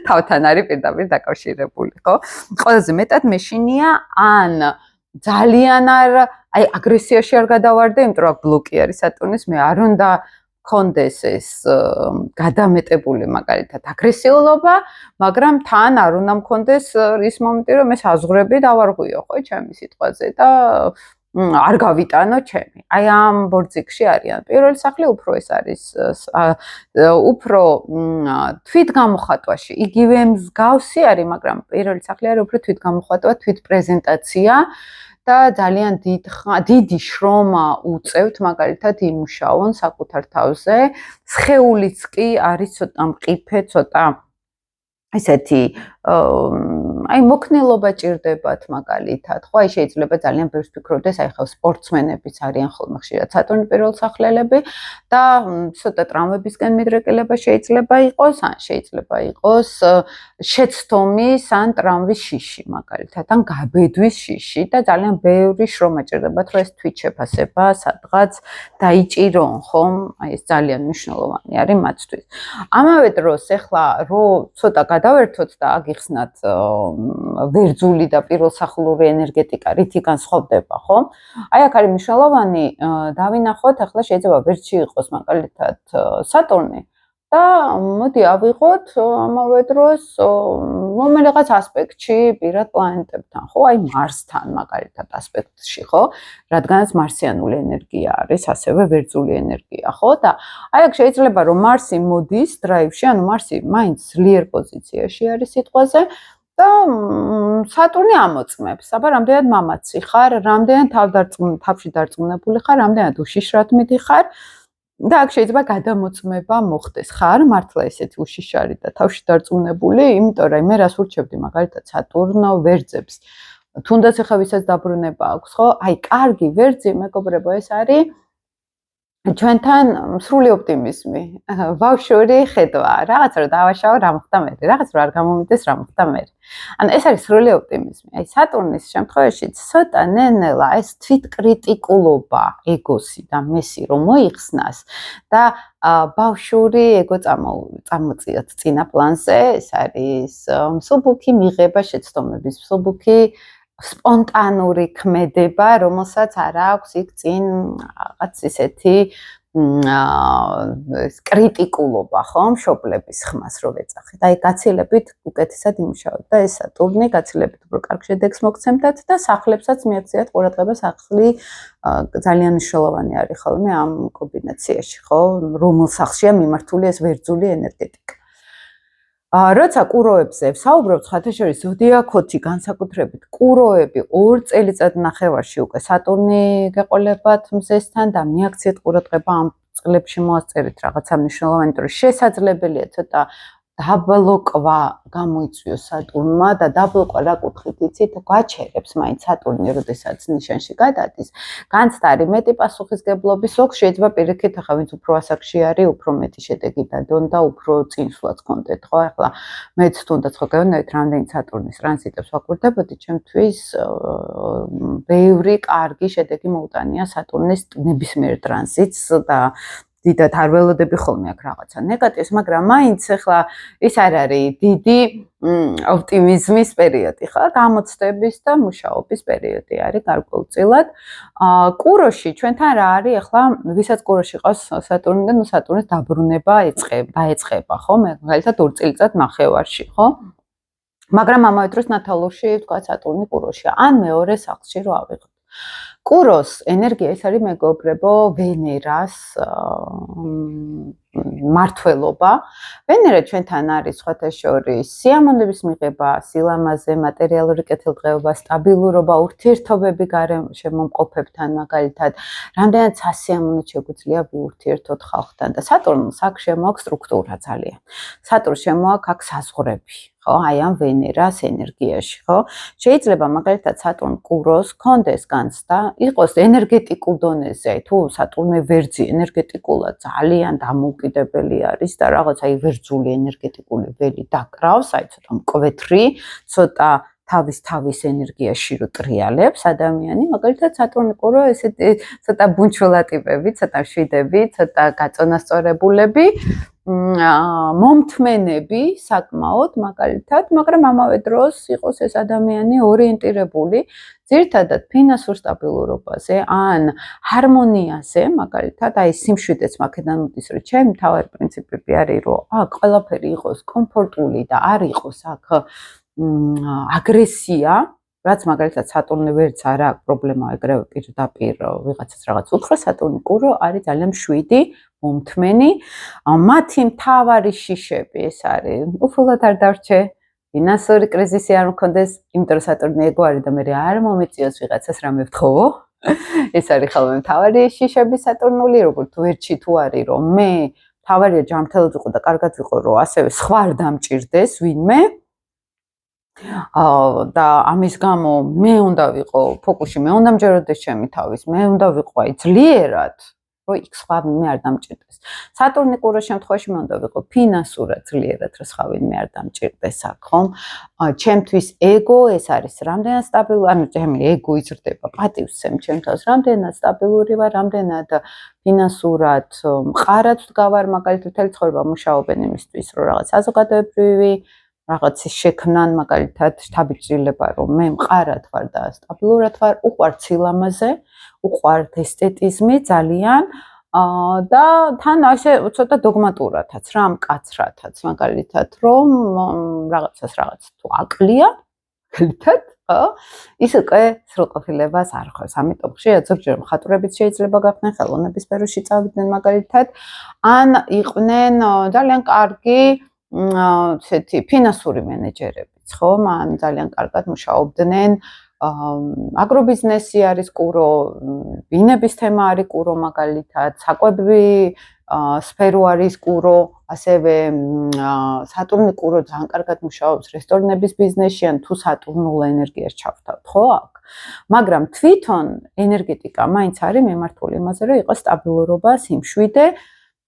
თავთან არის პირდაპირ დაკავშირებული, ხო? ყველაზე მეტად მეშინია ან ძალიან აი აგრესიაში არ გადავარდე, იმიტომ რომ ბლოკი არის სატურნის, მე არ უნდა კონდეს ეს გადამეტებული მაგალითად აგრესიულობა, მაგრამ თან არ უნდა მქონდეს ის მომენტი, რომ მე საზღვრები დავარღვიო, ხო, ჩემი სიტყვაზე და არ გავიტანო ჩემი. აი ამ ბორძიქში არიან. პირველი სახლი უფრო ეს არის უფრო თვითგამოხატვაში. იგივე მსგავსი არის, მაგრამ პირველი სახლი არის უფრო თვითგამოხატვა, თვითპრეზენტაცია და ძალიან დიდი შრომა უწევთ მაგალითად იმუშაონ საკუთარ თავზე. სხეულიც კი არის ცოტა მყიფე, ცოტა ესეთი აი მოქნილობა ჭირდებათ მაგალითად, ხო, აი შეიძლება ძალიან ბევრს ფიქრობდეს, აი ხო სპორტსმენებიც არიან ხოლმე ხშირად სატურნი პირველ სახლელები და ცოტა ტრავმებისკენ მიდრეკილება შეიძლება იყოს, ან შეიძლება იყოს შეცდომის ან ტრავმის შიში მაგალითად, ან გაბედვის შიში და ძალიან ბევრი შრომა ჭირდებათ, რომ ეს თვითშეფასება სადღაც დაიჭირონ, ხომ? აი ეს ძალიან მნიშვნელოვანი არის მათთვის. ამავე დროს ეხლა რო ცოტა გადავერთოთ და აგიხსნათ ვერძული და პირველსახლური ენერგეტიკა რითი განსხვავდება, ხო? აი აქ არის მნიშვნელოვანი დავინახოთ, ახლა შეიძლება ვერძში იყოს მაგალითად სატურნი და მოდი ავიღოთ ამავე დროს რომელიღაც ასპექტში პირად პლანეტებთან, ხო? აი მარსთან მაგალითად ასპექტში, ხო? რადგანაც მარსიანული ენერგია არის, ასევე ვერძული ენერგია, ხო? და აი აქ შეიძლება რომ მარსი მოდის დრაივში, ანუ მარსი მაინც ძლიერ პოზიციაში არის სიტყვაზე და სატურნი ამოწმებს. აბა რამდენად მამაცი ხარ, რამდენად თავში დარწმუნებული ხარ, რამდენად უშიშრად მიდიხარ და აქ შეიძლება გადამოწმება მოხდეს. ხარ მართლა ესეთი უშიშარი და თავში დარწმუნებული, იმიტომ რომ მე რას ურჩევდი მაგალითად სატურნო ვერძებს. თუნდაც ახლა ვისაც დაბრუნება აქვს, ხო? აი კარგი ვერძი, მეგობრებო, ეს არის ჩვენთან სრული ოპტიმიზმი, ბავშვური ხედვა, რაღაც რომ დავაშავო, რა მოხდა მე, რაღაც რომ არ გამომიდეს, რა მოხდა მე. ანუ ეს არის სრული ოპტიმიზმი. აი სატურნის შემთხვევაში ცოტა ნენელა ეს თვითკრიტიკულობა, ეგოსი და მესი რომ მოიხსნას და ბავშვური ეგო წამოწიოთ წინა პლანზე, ეს არის მსუბუქი მიღება შეცდომების, მსუბუქი სპონტანური ქმედება, რომელსაც არ აქვს იქ წინ რაღაც ისეთი კრიტიკულობა, ხო, მშობლების ხმას რო ვეძახით. აი გაცილებით უკეთესად იმუშავებთ და ეს სატურნი გაცილებით უფრო კარგ შედეგს მოგცემდათ და სახლებსაც მიაქციათ ყურადღება, სახლი ძალიან მნიშვნელოვანი არის ხოლმე ამ კომბინაციაში, ხო, რომელ სახლშია მიმართული ეს ვერძული ენერგეტიკა. როცა კუროებზე ვსაუბრობთ, ხათაშორის ზოდიაქოთი განსაკუთრებით კუროები 2 წელიწადნახევარში უკვე სატურნი გეყოლებათ მზესთან და მიაქციეთ ყურადღება ამ წლებში მოასწერეთ რაღაცა მნიშვნელოვანი, იმიტომ რომ შესაძლებელია ცოტა დაბლოკვა გამოიწვიოს სატურნმა და დაბლოკვა რა კუთხით იცით, გვაჩერებს მაინც სატურნი, როდესაც ნიშანში გადადის. განცდა არის მეტი პასუხისგებლობის, ზოგს შეიძლება პირიქით, ახლა ვინც უფრო ასაკში არის, უფრო მეტი შედეგი დადონ და უფრო წინსვლაც გქონდეთ, ხო? ახლა მეც თუნდაც ხო გეუბნებით, რამდენი სატურნის ტრანზიტებს ვაკვირდებოდი, ჩემთვის ბევრი კარგი შედეგი მოუტანია სატურნის ნებისმიერ ტრანზიტს და დიდად არ ველოდები ხოლმე აქ რაღაცა ნეგატივს, მაგრამ მაინც ახლა ის არ არის დიდი ოპტიმიზმის პერიოდი, ხო? გამოცდების და მუშაობის პერიოდი არის გარკვეულწილად. კუროში ჩვენთან რა არის ახლა, ვისაც კუროში ყავს სატურნი და სატურნის დაბრუნება დაეწყება, ხო? მაგალითად 2 წელიწადნახევარში, ხო? მაგრამ ამავე დროს ნათალურში თქვა სატურნი კუროშია, ან მეორე სახლში რო ავიღოთ. კუროს ენერგია ეს არის მეგობრებო ვენერას მართლობა. ვენერა ჩვენთან არის სხვათა შორის სიამოვნების მიღება, სილამაზე, მატერიალური კეთილდღეობა, სტაბილურობა, ურთიერთობები გარშემომყოფებთან მაგალითად, რამდენად სასიამოვნო შეგვიძლია ვიურთიერთოთ ხალხთან და სატურნს აქ შემოაქვს სტრუქტურა ძალიან. სატურნს შემოაქვს აქ საზღვრები. ხო, აი ამ ვენერას ენერგიაში, ხო? შეიძლება მაგალითად სატურნ კუროს კონდეს განცდა, იყოს ენერგეტიკულ დონეზე, თუ სატურნე ვერძი ენერგეტიკულად ძალიან დამოუკიდებელი არის და რაღაც აი ვერძული ენერგეტიკული ველი დაკრავს, აი ცოტა მკვეთრი, ცოტა თავის ენერგიაში რო ტრიალებს ადამიანი, მაგალითად სატურნი კურო ესეთი ცოტა ბუნჩულატიპები, ცოტა შვიდები, ცოტა გაწონასწორებულები, მომთმენები საკმაოდ მაგალითად, მაგრამ ამავე დროს იყოს ეს ადამიანი ორიენტირებული ძირითადად ფინანსურ სტაბილურობაზე ან ჰარმონიაზე, მაგალითად, აი სიმშვიდეს მაქედან მოდის, რომ ჩემი მთავარი პრინციპები არის, რომ აქ ყველაფერი იყოს კომფორტული და არ იყოს აქ აგრესია, რაც მაგალითად სატურნი ვერც არა აქვს პრობლემა ეგრევე პირდაპირ ვიღაცას რაღაც უთხრა სატურნი კურო არის ძალიან მშვიდი მომთმენი მათი მთავარი შიშები ეს არის უფულად არ დარჩე ფინანსური კრიზისი არ მქონდეს იმიტომ რომ სატურნი ეგო არის და მე არ მომეწიოს ვიღაცას რამე ვთხოვო ეს არის ხოლმე მთავარი შიშები სატურნული როგორც ვერჩი თუ არის რომ მე თავარია ჯანმრთელად ვიყო და კარგად ვიყო რომ ასევე სხვა არ დამჭირდეს ვინმე და ამის გამო მე უნდა ვიყო ფოკუსში მე უნდა მჯეროდეს ჩემი თავის მე უნდა ვიყო აი ძლიერად რომ იქ სხვა ვინმე არ დამჭირდეს სატურნი კუროს შემთხვევაში მე უნდა ვიყო ფინანსურად ძლიერად რომ სხვა ვინმე არ დამჭირდეს აქ ხომ ჩემთვის ეგო ეს არის რამდენად სტაბილური ანუ ჩემი ეგო იზრდება პატივს სცემ ჩემ თავს რამდენად სტაბილური ვარ რამდენად ფინანსურად მყარად ვდგავარ მაგალითად მთელი ცხოვრება მუშაობენ იმისთვის რომ რაღაც საზოგადოებრივი რაღაცის შექმნან მაგალითად შთაბეჭდილება რომ მე მყარად ვარ და სტაბილურად ვარ უყვართ სილამაზე უყვართ ესთეტიზმი ძალიან და თან ასე ცოტა დოგმატურათაც რა მკაცრათაც მაგალითად რომ რაღაცას რაღაც თუ აკლია მაგალითად ხო ის უკვე სრულყოფილებას არ ხვევს ამიტომ ხშირად ზოგჯერ მხატვრებიც შეიძლება გახდნენ ხელოვნების სფეროში წავიდნენ მაგალითად ან იყვნენ ძალიან კარგი ესეთი ფინანსური მენეჯერებიც ხო მან ძალიან კარგად მუშაობდნენ აგრობიზნესი არის კურო ბინების თემა არის კურო მაგალითად საკვები სფერო არის კურო ასევე სატურნი კურო ძალიან კარგად მუშაობს რესტორნების ბიზნესში ან თუ სატურნულ ენერგიას ჩავთავთ ხო აქ მაგრამ თვითონ ენერგეტიკა მაინც არის მიმართული იმაზე რომ იყოს სტაბილურობა სიმშვიდე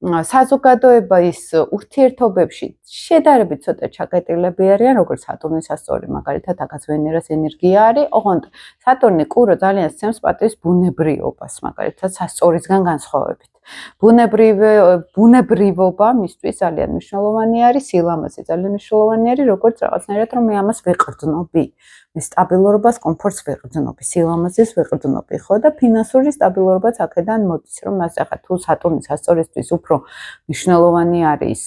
საზოგადოების ურთიერთობებში შედარებით ცოტა ჩაკეტილები არიან, როგორც სატურნის ასწორი, მაგალითად, აქაც ვენერას ენერგია არის, ოღონდ სატურნი კურო ძალიან სცემს პატივის ბუნებრიობას, მაგალითად, სასწორისგან განსხვავებით. ბუნებრივობა მისთვის ძალიან მნიშვნელოვანი არის, სილამაზე ძალიან მნიშვნელოვანი არის, როგორც რაღაცნაირად რომ მე ამას ვეყრდნობი. მე სტაბილურობას, კომფორტს ვეყრდნობი, სილამაზეს ვეყრდნობი, ხო და ფინანსური სტაბილურობაც აქედან მოდის, რომ მას ახლა თუ სატურნის ასწორისთვის უფრო მნიშვნელოვანი არის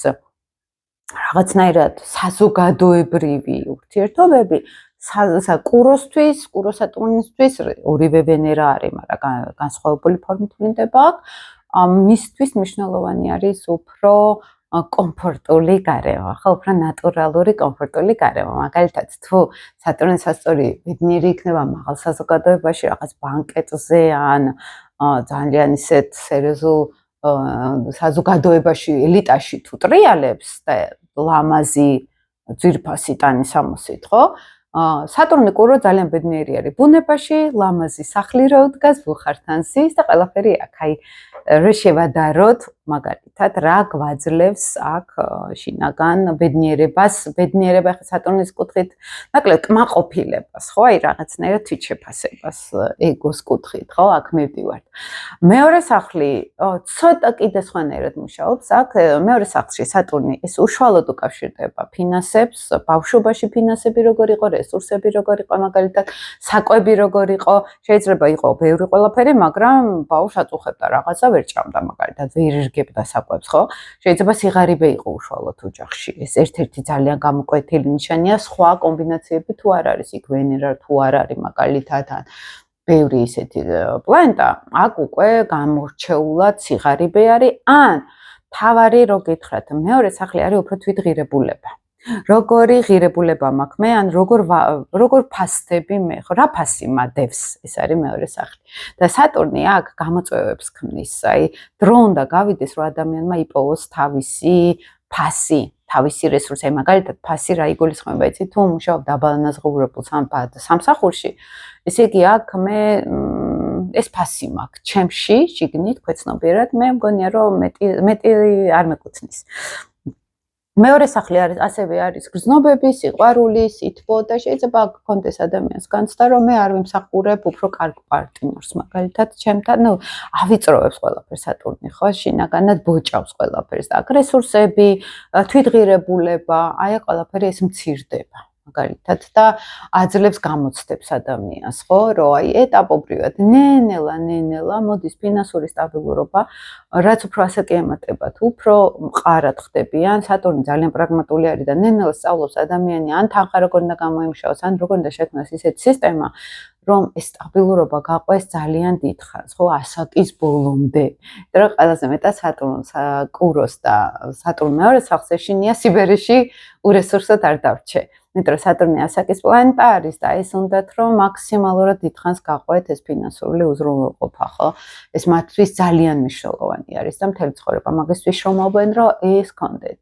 რაღაცნაირად საზოგადოებრივი ურთიერთობები, კუროსთვის, კუროსატურნისთვის ორივე ვენერა არის, მაგრამ განსხვავებული ფორმით ვლინდება აქ. მისთვის მნიშვნელოვანი არის უფრო კომფორტული გარემო, ხო, უფრო ნატურალური კომფორტული გარემო. მაგალითად, თუ სატურნის ასწორი ბედნიერი იქნება მაღალ საზოგადოებაში, რაღაც ბანკეტზე ან ძალიან ისეთ სერიოზულ საზოგადოებაში, ელიტაში თუ ტრიალებს და ლამაზი ძვირფასი ტანის ამოსით, ხო? სატურნი კურო ძალიან ბედნიერი არის ბუნებაში, ლამაზი სახლი რო დგას, ბუხართან ზის და ყველაფერი აქ. აი რო შევადაროთ, მაგალითად, რა გვაძლევს აქ შინაგან ბედნიერებას, ბედნიერება ხა სატურნის კუთხით, ნაკლებ კმაყოფილებას, ხო? აი რაღაცნაირად თვითშეფასებას, ეგოს კუთხით, ხო? აქ მივდივართ. მეორე სახლი ცოტა კიდე სხვანაირად მუშაობს. აქ მეორე სახლში სატურნი ეს უშუალოდ უკავშირდება ფინანსებს, ბავშვობაში ფინანსები როგორ იყო, რესურსები როგორ იყო, მაგალითად, საკვები როგორ იყო, შეიძლება იყო ბევრი ყველაფერი, მაგრამ ბავშვს აწუხებდა რაღაცა ვერ ჭამდა, მაგალითად, ვერ ირგებდა საკვებს, ხო? შეიძლება სიღარიბე იყო უშუალოდ ოჯახში. ეს ერთ-ერთი ძალიან გამოკვეთილი ნიშანია, სხვა კომბინაციები თუ არ არის, იქ ვენერა თუ არ არის, მაგალითად, ბევრი ისეთი პლანეტა, აქ უკვე გამორჩეულად სიღარიბე არის, ან თავარი რო გითხრათ, მეორე სახლი არის უფრო თვითღირებულება. როგორი ღირებულება მაქვს მე, ან როგორ ფასდები მე, ხო, რა ფასი მადევს, ეს არის მეორე სახლი. და სატურნი აქ გამოწვევებს ქმნის, აი, დრო უნდა გავიდეს, რომ ადამიანმა იპოვოს თავისი ფასი, თავისი რესურსი, აი, მაგალითად, ფასი რა იგულისხმება, იცი, თუ მუშაობ დაბალანაზღაურებულ სამსახურში, ესე იგი აქ მე ეს ფასი მაქვს, ჩემში, შიგნით, ქვეცნობიერად, მე მგონია, რომ მეტი არ მეკუთვნის. მეორე სახლი არის ასევე არის გრძნობები, სიყვარული, სითბო და შეიძლება გქონდეს ადამიანს განცდა რომ მე არ ვიმსახურებ უფრო კარგ პარტნიორს მაგალითად ჩემთან ნუ ავიწროვებს ყველაფერს სატურნი ხო შინაგანად ბოჭავს ყველაფერს და აქ რესურსები, თვითღირებულება, აი ყველაფერი ეს მცირდება. მაგალითად და აძლევს გამოცდებს ადამიანს, ხო, რომ აი ეტაპობრივად ნენელა მოდის ფინანსური სტაბილურობა, რაც უფრო ასაკი ემატებათ, უფრო მყარად ხდებიან. სატურნი ძალიან პრაგმატული არის და ნენელა სწავლობს ადამიანი ან თანხა როგორ უნდა გამოიმუშავოს, ან როგორ უნდა შექმნას ისეთი სისტემა, რომ ეს სტაბილურობა გაყვეს ძალიან დიდხანს, ხო, ასაკის ბოლომდე. იმიტომ რომ ყველაზე მეტად სატურნს კუროს და სატურნ მეორე სახლს ეშინია სიბერეში ურესურსად არ დარჩე. იმიტომ რომ სატურნი ასაკის პლანეტა არის და ეს უნდათ რომ მაქსიმალურად დიდხანს გაყვეთ ეს ფინანსური უზრუნველყოფა, ხო? ეს მათთვის ძალიან მნიშვნელოვანი არის და მთელი ცხოვრება მაგისთვის შრომობენ, რომ ეს კონდეთ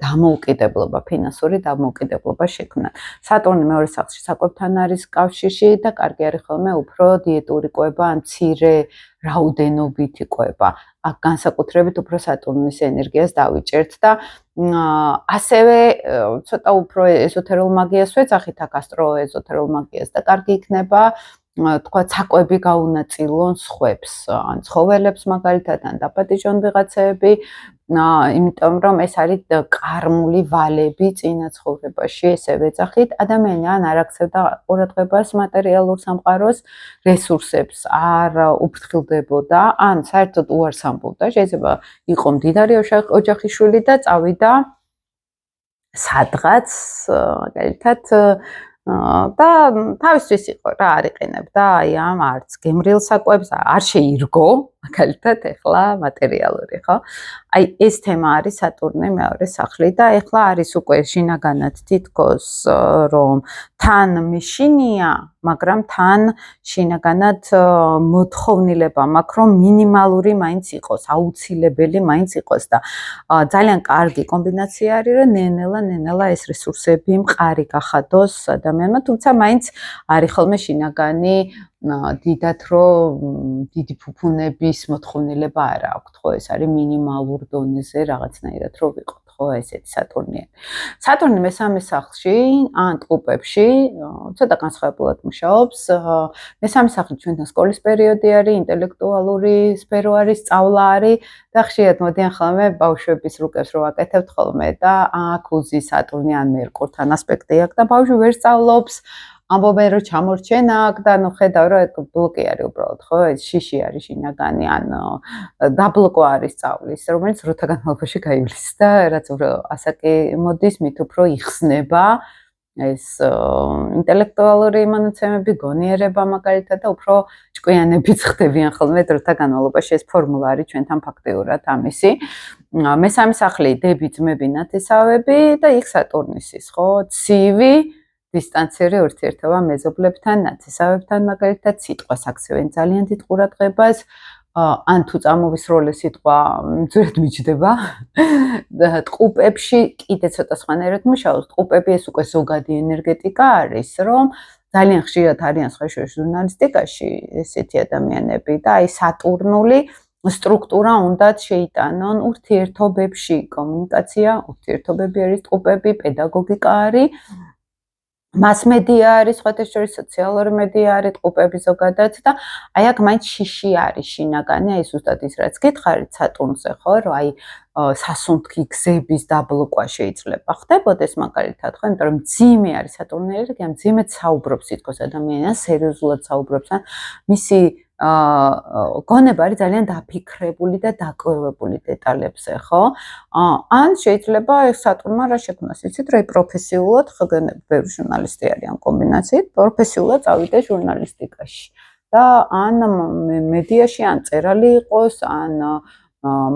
დამოუკიდებლობა, ფინანსური დამოუკიდებლობა შექმნათ. სატურნი მეორე სახლში საკვებთან არის კავშირში და კარგი არის ხოლმე უფრო დიეტური კვება, ან მცირე რაოდენობითი კვება. აქ განსაკუთრებით უფრო სატურნის ენერგიას დავიჭერთ და ასევე ცოტა უფრო ეზოთერულ მაგიას ვეძახით აქ ასტროეზოთერულ მაგიას და კარგი იქნება თქვა საკვები გაუნაწილონ სხვებს, ან ცხოველებს მაგალითად, ან დაპატიჟონ ვიღაცეები, იმიტომ რომ ეს არის კარმული ვალები წინა ცხოვრებაში, ესე ვეძახით, ადამიანი ან არ აქცევდა ყურადღებას მატერიალურ სამყაროს რესურსებს, არ უფრთხილდებოდა, ან საერთოდ უარს ამბობდა, შეიძლება იყო მდიდარი ოჯახის შვილი და წავიდა სადღაც, მაგალითად და თავისთვის იყო რა არ იყენებდა აი ამ არც გემრიელ საკვებს არ შეირგო მაგალითად ეხლა მატერიალური ხო აი ეს თემა არის სატურნი მეორე სახლი და ეხლა არის უკვე შინაგანად თითქოს რომ თან მეშინია მაგრამ თან შინაგანად მოთხოვნილება მაქვს რომ მინიმალური მაინც იყოს აუცილებელი მაინც იყოს და ძალიან კარგი კომბინაცია არის რომ ნენელა ეს რესურსები მყარი გახადოს ადამიანმა თუმცა მაინც არის ხოლმე შინაგანი დიდად რომ დიდი ფუფუნების მოთხოვნილება არ აქვს ხო ეს არის მინიმალურ დონეზე რაღაცნაირად რომ ვიყოთ ხო ესეთი სატურნი სატურნი მესამე სახლში ან ტყუპებში ცოტა განსხვავებულად მუშაობს მესამე სახლი ჩვენთან სკოლის პერიოდი არის ინტელექტუალური სფერო არის სწავლა არის და ხშირად მოდიან ხოლმე ბავშვების რუკებს რო აკეთებთ ხოლმე და აქ უზი სატურნი ან მერკურთან ასპექტი აქვს და ბავშვი ვერ სწავლობს ამბობენ რომ ჩამორჩენა აქ და ნუ ხედავ რომ ბლოკი არის უბრალოდ ხო ეს შიში არის შინაგანი ან დაბლოკო არის სწავლის რომელიც როთა განმავლობაში გაივლის და რაც უფრო ასაკი მოდის მით უფრო იხსნება ეს ინტელექტუალური მონაცემები გონიერება მაგალითად და უფრო ჭკვიანებიც ხდებიან ხოლმე როთა განმავლობაში ეს ფორმულა არის ჩვენთან ფაქტიურად ამისი მესამე სახლი დები ძმები ნათესავები და იქ სატურნის ის ხო ცივი დისტანციური ურთიერთობა მეზობლებთან, ნათესავებთან მაგალითად სიტყვას აქცევენ ძალიან დიდ ყურადღებას, ან თუ წამოვისროლე სიტყვა ძვირად მიჯდება. ტყუპებში კიდე ცოტა სხვანაირად მუშაობს. ტყუპები ეს უკვე ზოგადი ენერგეტიკა არის, რომ ძალიან ხშირად არიან სხვა ჟურნალისტიკაში ესეთი ადამიანები და აი სატურნული სტრუქტურა უნდათ შეიტანონ ურთიერთობებში, კომუნიკაცია, ურთიერთობები არის ტყუპები, პედაგოგიკა არის მასმედია არის, სხვათა შორის სოციალური მედია არის, ტყუპები ზოგადად და აი აქ მაინც შიში არის შინაგანი, აი ზუსტად ის რაც გითხარით სატურნზე ხო, რომ აი სასუნთქი გზების დაბლოკვა შეიძლება ხდებოდეს მაგალითად ხო, იმიტომ რომ მძიმე არის სატურნი ენერგია, მძიმედ საუბრობს თითქოს ადამიანს, სერიოზულად საუბრობს ან მისი გონება არის ძალიან დაფიქრებული და დაკვირვებული დეტალებზე, ხო? ან შეიძლება სატურნმა რა შექმნას, იცით, რომ პროფესიულად ხგნ ბევრი ჟურნალისტი არის ამ კომბინაციით, პროფესიულად წავიდა ჟურნალისტიკაში. და ან მედიაში ან წერალი იყოს, ან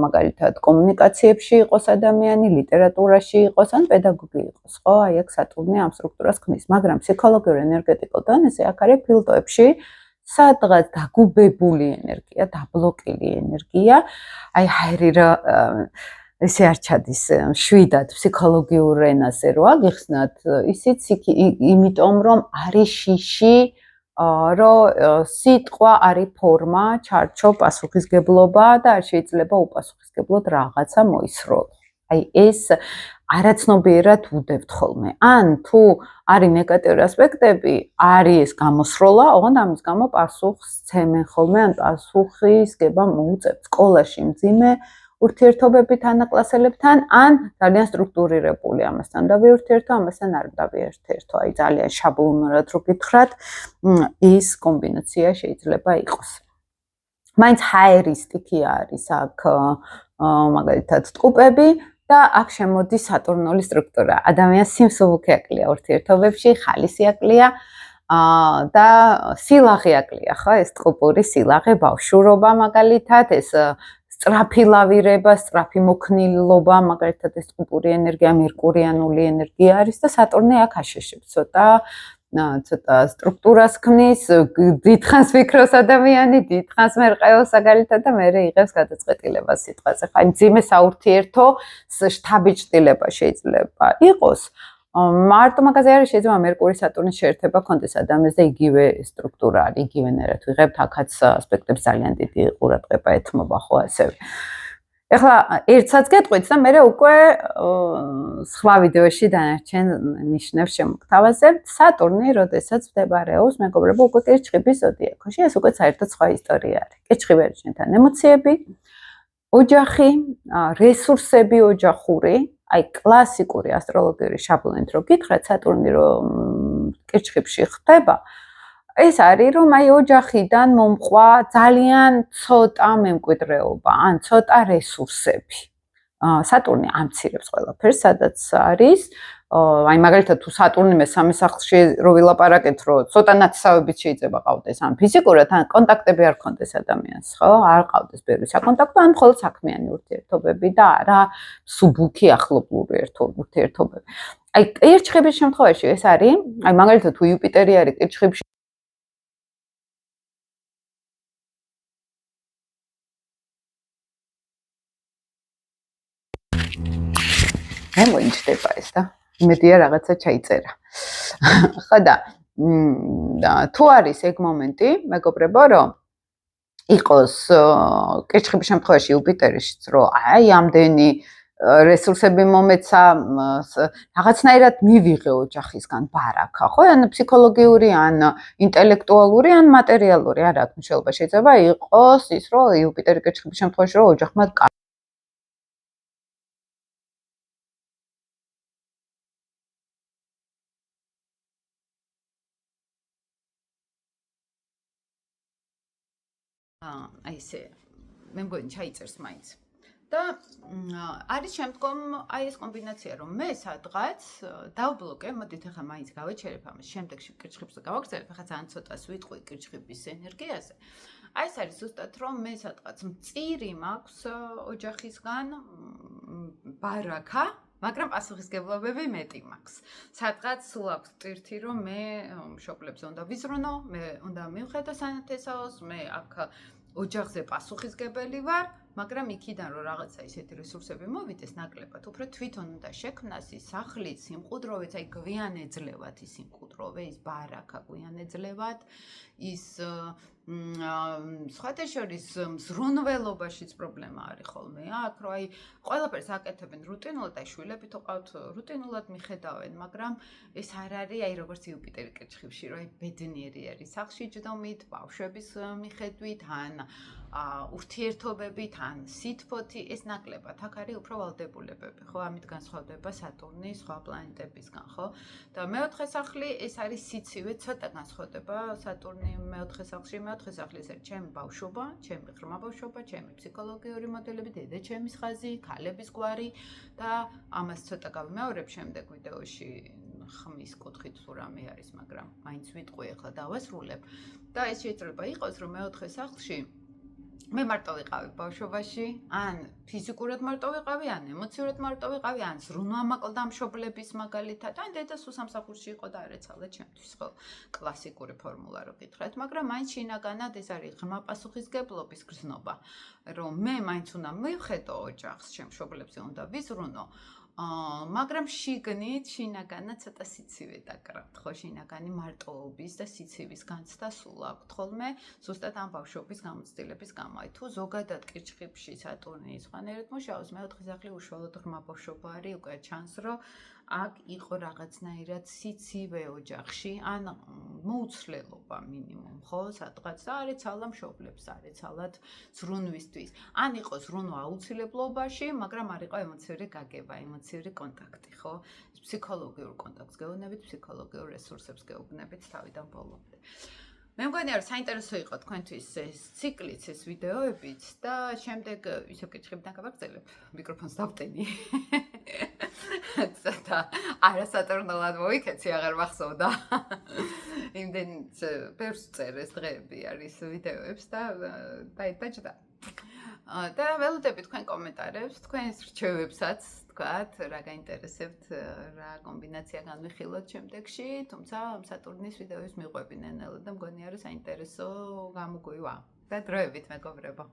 მაგალითად კომუნიკაციებში იყოს ადამიანი, ლიტერატურაში იყოს, ან პედაგოგი იყოს, ხო? აი აქ სატურნი ამ სტრუქტურას ქმნის, მაგრამ ფსიქოლოგიურ ენერგეტიკულ დონეზე აქ არის ფილტოებში სადღაც დაგუბებული ენერგია, დაბლოკილი ენერგია, აი ჰაერი რა ესე არ ჩადის შვიდად ფსიქოლოგიურ ენაზე რო აგიხსნათ, ისიც იმიტომ რომ არის შიში, რომ სიტყვა არის ფორმა, ჩარჩო, პასუხისგებლობა და არ შეიძლება უპასუხისგებლოდ რაღაცა მოისროლო. აი ეს არაცნობიერად ვუდებთ ხოლმე. ან თუ არის ნეგატიური ასპექტები, არის ეს გამოსროლა, ოღონდ ამის გამო პასუხს ცემენ ხოლმე, ან პასუხისგება მოუწევთ. სკოლაში მძიმე ურთიერთობებით ანაკლასელებთან, ან ძალიან სტრუქტურირებული ამასთან დავიურთიერთო, ამასთან არ დავიურთიერთო. აი ძალიან შაბლონურად რო გითხრათ, ის კომბინაცია შეიძლება იყოს. მაინც ჰაერისტიკი არის აქ მაგალითად ტყუპები და აქ შემოდის სატურნული სტრუქტურა. ადამიანს სიმსუბუქე აკლია ურთიერთობებში, ხალისი აკლია და სილაღე აკლია, ხო, ეს ტყუპური სილაღე, ბავშვურობა მაგალითად, ეს სწრაფი ლავირება, სწრაფი მოქნილობა, მაგალითად ეს ტყუპური ენერგია, მერკურიანული ენერგია არის და სატურნი აქ აშეშებს ცოტა სტრუქტურას ქმნის, დიდხანს ფიქრობს ადამიანი, დიდხანს მერყეობს მაგალითად და მერე იღებს გადაწყვეტილებას სიტყვაზე. ხა მძიმე საურთიერთო შთაბეჭდილება შეიძლება იყოს. მარტო მაგაზე არის შეიძლება მერკური სატურნის შეერთება კონდეს ადამიანს და იგივე სტრუქტურა არის, იგივენერად ვიღებთ, აქაც ასპექტებს ძალიან დიდი ყურადღება ეთმობა ხო ასევე. ეხლა ერთსაც გეტყვით და მე უკვე სხვა ვიდეოში დანარჩენ ნიშნებს შემოგთავაზებთ. სატურნი, როდესაც მდებარეობს, მეგობრებო, უკვე კირჩხიბის ზოდიაქოში, ეს უკვე საერთოდ სხვა ისტორია არის. კირჩხიბი არის ჩვენთან ემოციები, ოჯახი, რესურსები ოჯახური, აი კლასიკური ასტროლოგიური შაბლონით რო გითხრათ, სატურნი რომ კირჩხიბში ხდება, ეს არის რომ აი ოჯახიდან მომყვა ძალიან ცოტა მემკვიდრეობა, ან ცოტა რესურსები. სატურნი ამცირებს ყველაფერს, სადაც არის. აი მაგალითად თუ სატურნი მესამე სახლში რო ვილაპარაკეთ, რომ ცოტა ნათესავებით შეიძლება ყავდეს, ან ფიზიკურად, ან კონტაქტები არ ქონდეს ადამიანს, ხო? არ ყავდეს ბევრი საკონტაქტო, ან მხოლოდ საქმიანი ურთიერთობები და არა სუბუქი ახლობლური ურთიერთობები. აი კირჩხიბის შემთხვევაში ეს არის, აი მაგალითად თუ იუპიტერი არის კირჩხიბში მე მოიჭდება ეს და იმედია რაღაცა ჩაიწერა. ხო და თუ არის ეგ მომენტი, მეგობრებო, რომ იყოს კირჩხიბის შემთხვევაში იუპიტერიშიც, რომ აი ამდენი რესურსები მომეცა, რაღაცნაირად მივიღე ოჯახისგან ბარაკა, ხო? ან ფსიქოლოგიური, ან ინტელექტუალური, ან მატერიალური, არა აქვს მნიშვნელობა, შეიძლება იყოს ის, რომ იუპიტერი კირჩხიბის შემთხვევაში, რომ ოჯახმა აი ესე მე მგონი ჩაიწერს მაინც. და არის შემდგომ აი ეს კომბინაცია, რომ მე სადღაც დავბლოკე, მოდით ახლა მაინც გავეჩერებ ამას, შემდეგში კირჩხიბს გავაგრძელებ, ახლა ძალიან ცოტას ვიტყვი კირჩხიბის ენერგიაზე. აი ეს არის ზუსტად რომ მე სადღაც მწირი მაქვს ოჯახისგან ბარაკა, მაგრამ პასუხისგებლობები მეტი მაქვს. სადღაც სულ აქვს ტვირთი, რომ მე მშობლებზე უნდა ვიზრუნო, მე უნდა მივხედო სანათესაოს, მე აქ ოჯახზე პასუხისგებელი ვარ, მაგრამ იქიდან რომ რაღაცა ისეთი რესურსები მოვიდეს ნაკლებად, უფრო თვითონ უნდა შექმნას ის სახლიც, სიმყუდროვეც, აი გვიან ეძლევათ ის სიმყუდროვე, ის ბარაკა გვიან ეძლევათ, ის სხვათა შორის მზრუნველობაშიც პრობლემა არის ხოლმე აქ, რომ აი ყველაფერს აკეთებენ რუტინულად, აი შვილები თუ ყავთ რუტინულად მიხედავენ, მაგრამ ეს არ არის აი როგორც იუპიტერი კირჩხიბში, რომ აი ბედნიერი არის სახლში ჯდომით, ბავშვების მიხედვით, ან ურთიერთობებით, ან სითბოთი, ეს ნაკლებად აქ არის უფრო ვალდებულებები, ხო? ამით განსხვავდება სატურნი სხვა პლანეტებისგან, ხო? და მეოთხე სახლი ეს არის სიცივე, ცოტა განსხვავდება სატურნი მეოთხე სახლში, მეოთხე სახლი ეს არის ჩემი ბავშვობა, ჩემი ღრმა ბავშვობა, ჩემი ფსიქოლოგიური მოდელები, დედაჩემის ხაზი, ქალების გვარი და ამას ცოტა გავიმეორებ შემდეგ ვიდეოში ხმის კუთხით თუ რამე არის, მაგრამ მაინც ვიტყვი ახლა დავასრულებ. და ეს შეიძლება იყოს, რომ მეოთხე სახლში მე მარტო ვიყავი ბავშვობაში, ან ფიზიკურად მარტო ვიყავი, ან ემოციურად მარტო ვიყავი, ან ზრუნვა მაკლდა მშობლების მაგალითად, ან დედა სულ სამსახურში იყო და არ ეცალა ჩემთვის, ხო, კლასიკური ფორმულა რო გითხრათ, მაგრამ მაინც შინაგანად ეს არის ღრმა პასუხისგებლობის გრძნობა, რომ მე მაინც უნდა მივხედო ოჯახს, ჩემ მშობლებზე უნდა ვიზრუნო, მაგრამ შიგნით შინაგანად ცოტა სიცივე დაკრავთ, ხო, შინაგანი მარტოობის და სიცივის განცდა სულ აქვთ ხოლმე, ზუსტად ამ ბავშვობის გამოცდილების გამო. Თუ ზოგადად კირჩხიბში სატურნი სხვანაირად მუშაობს, მეოთხე სახლი უშუალოდ ღრმა ბავშვობა არის, უკვე ჩანს, რომ აქ იყო რაღაცნაირად სიცივე ოჯახში, ან მოუცვლელობა მინიმუმ, ხო, სადღაც და არის ცალა მშობლებს, არის ცალად ზრუნვისთვის. ან იყო ზრუნვა აუცილებლობაში, მაგრამ არ იყო ემოციური გაგება, ემოციური კონტაქტი, ხო? ფსიქოლოგიურ კონტაქტს გეუბნებით, ფსიქოლოგიურ რესურსებს გეუბნებით თავიდან ბოლომდე. მე მგონია, რომ საინტერესო იყო თქვენთვის ეს ციკლიც, ეს ვიდეოებიც და შემდეგ ისევ კითხებიდან გავაგრძელებ, მიკროფონს დავტენი. ცოტა არასატურნულად მოიქეცი, აღარ მახსოვდა. იმდენ ბევრს წერ ეს დღეები არის ვიდეოებს და დაჭდა. და ველოდები თქვენ კომენტარებს, თქვენს რჩევებსაც, თქვათ, რა გაინტერესებთ, რა კომბინაცია განვიხილოთ შემდეგში, თუმცა სატურნის ვიდეოების მიყვებინენ და მგონია, რომ საინტერესო გამოგვივა. და დროებით, მეგობრებო.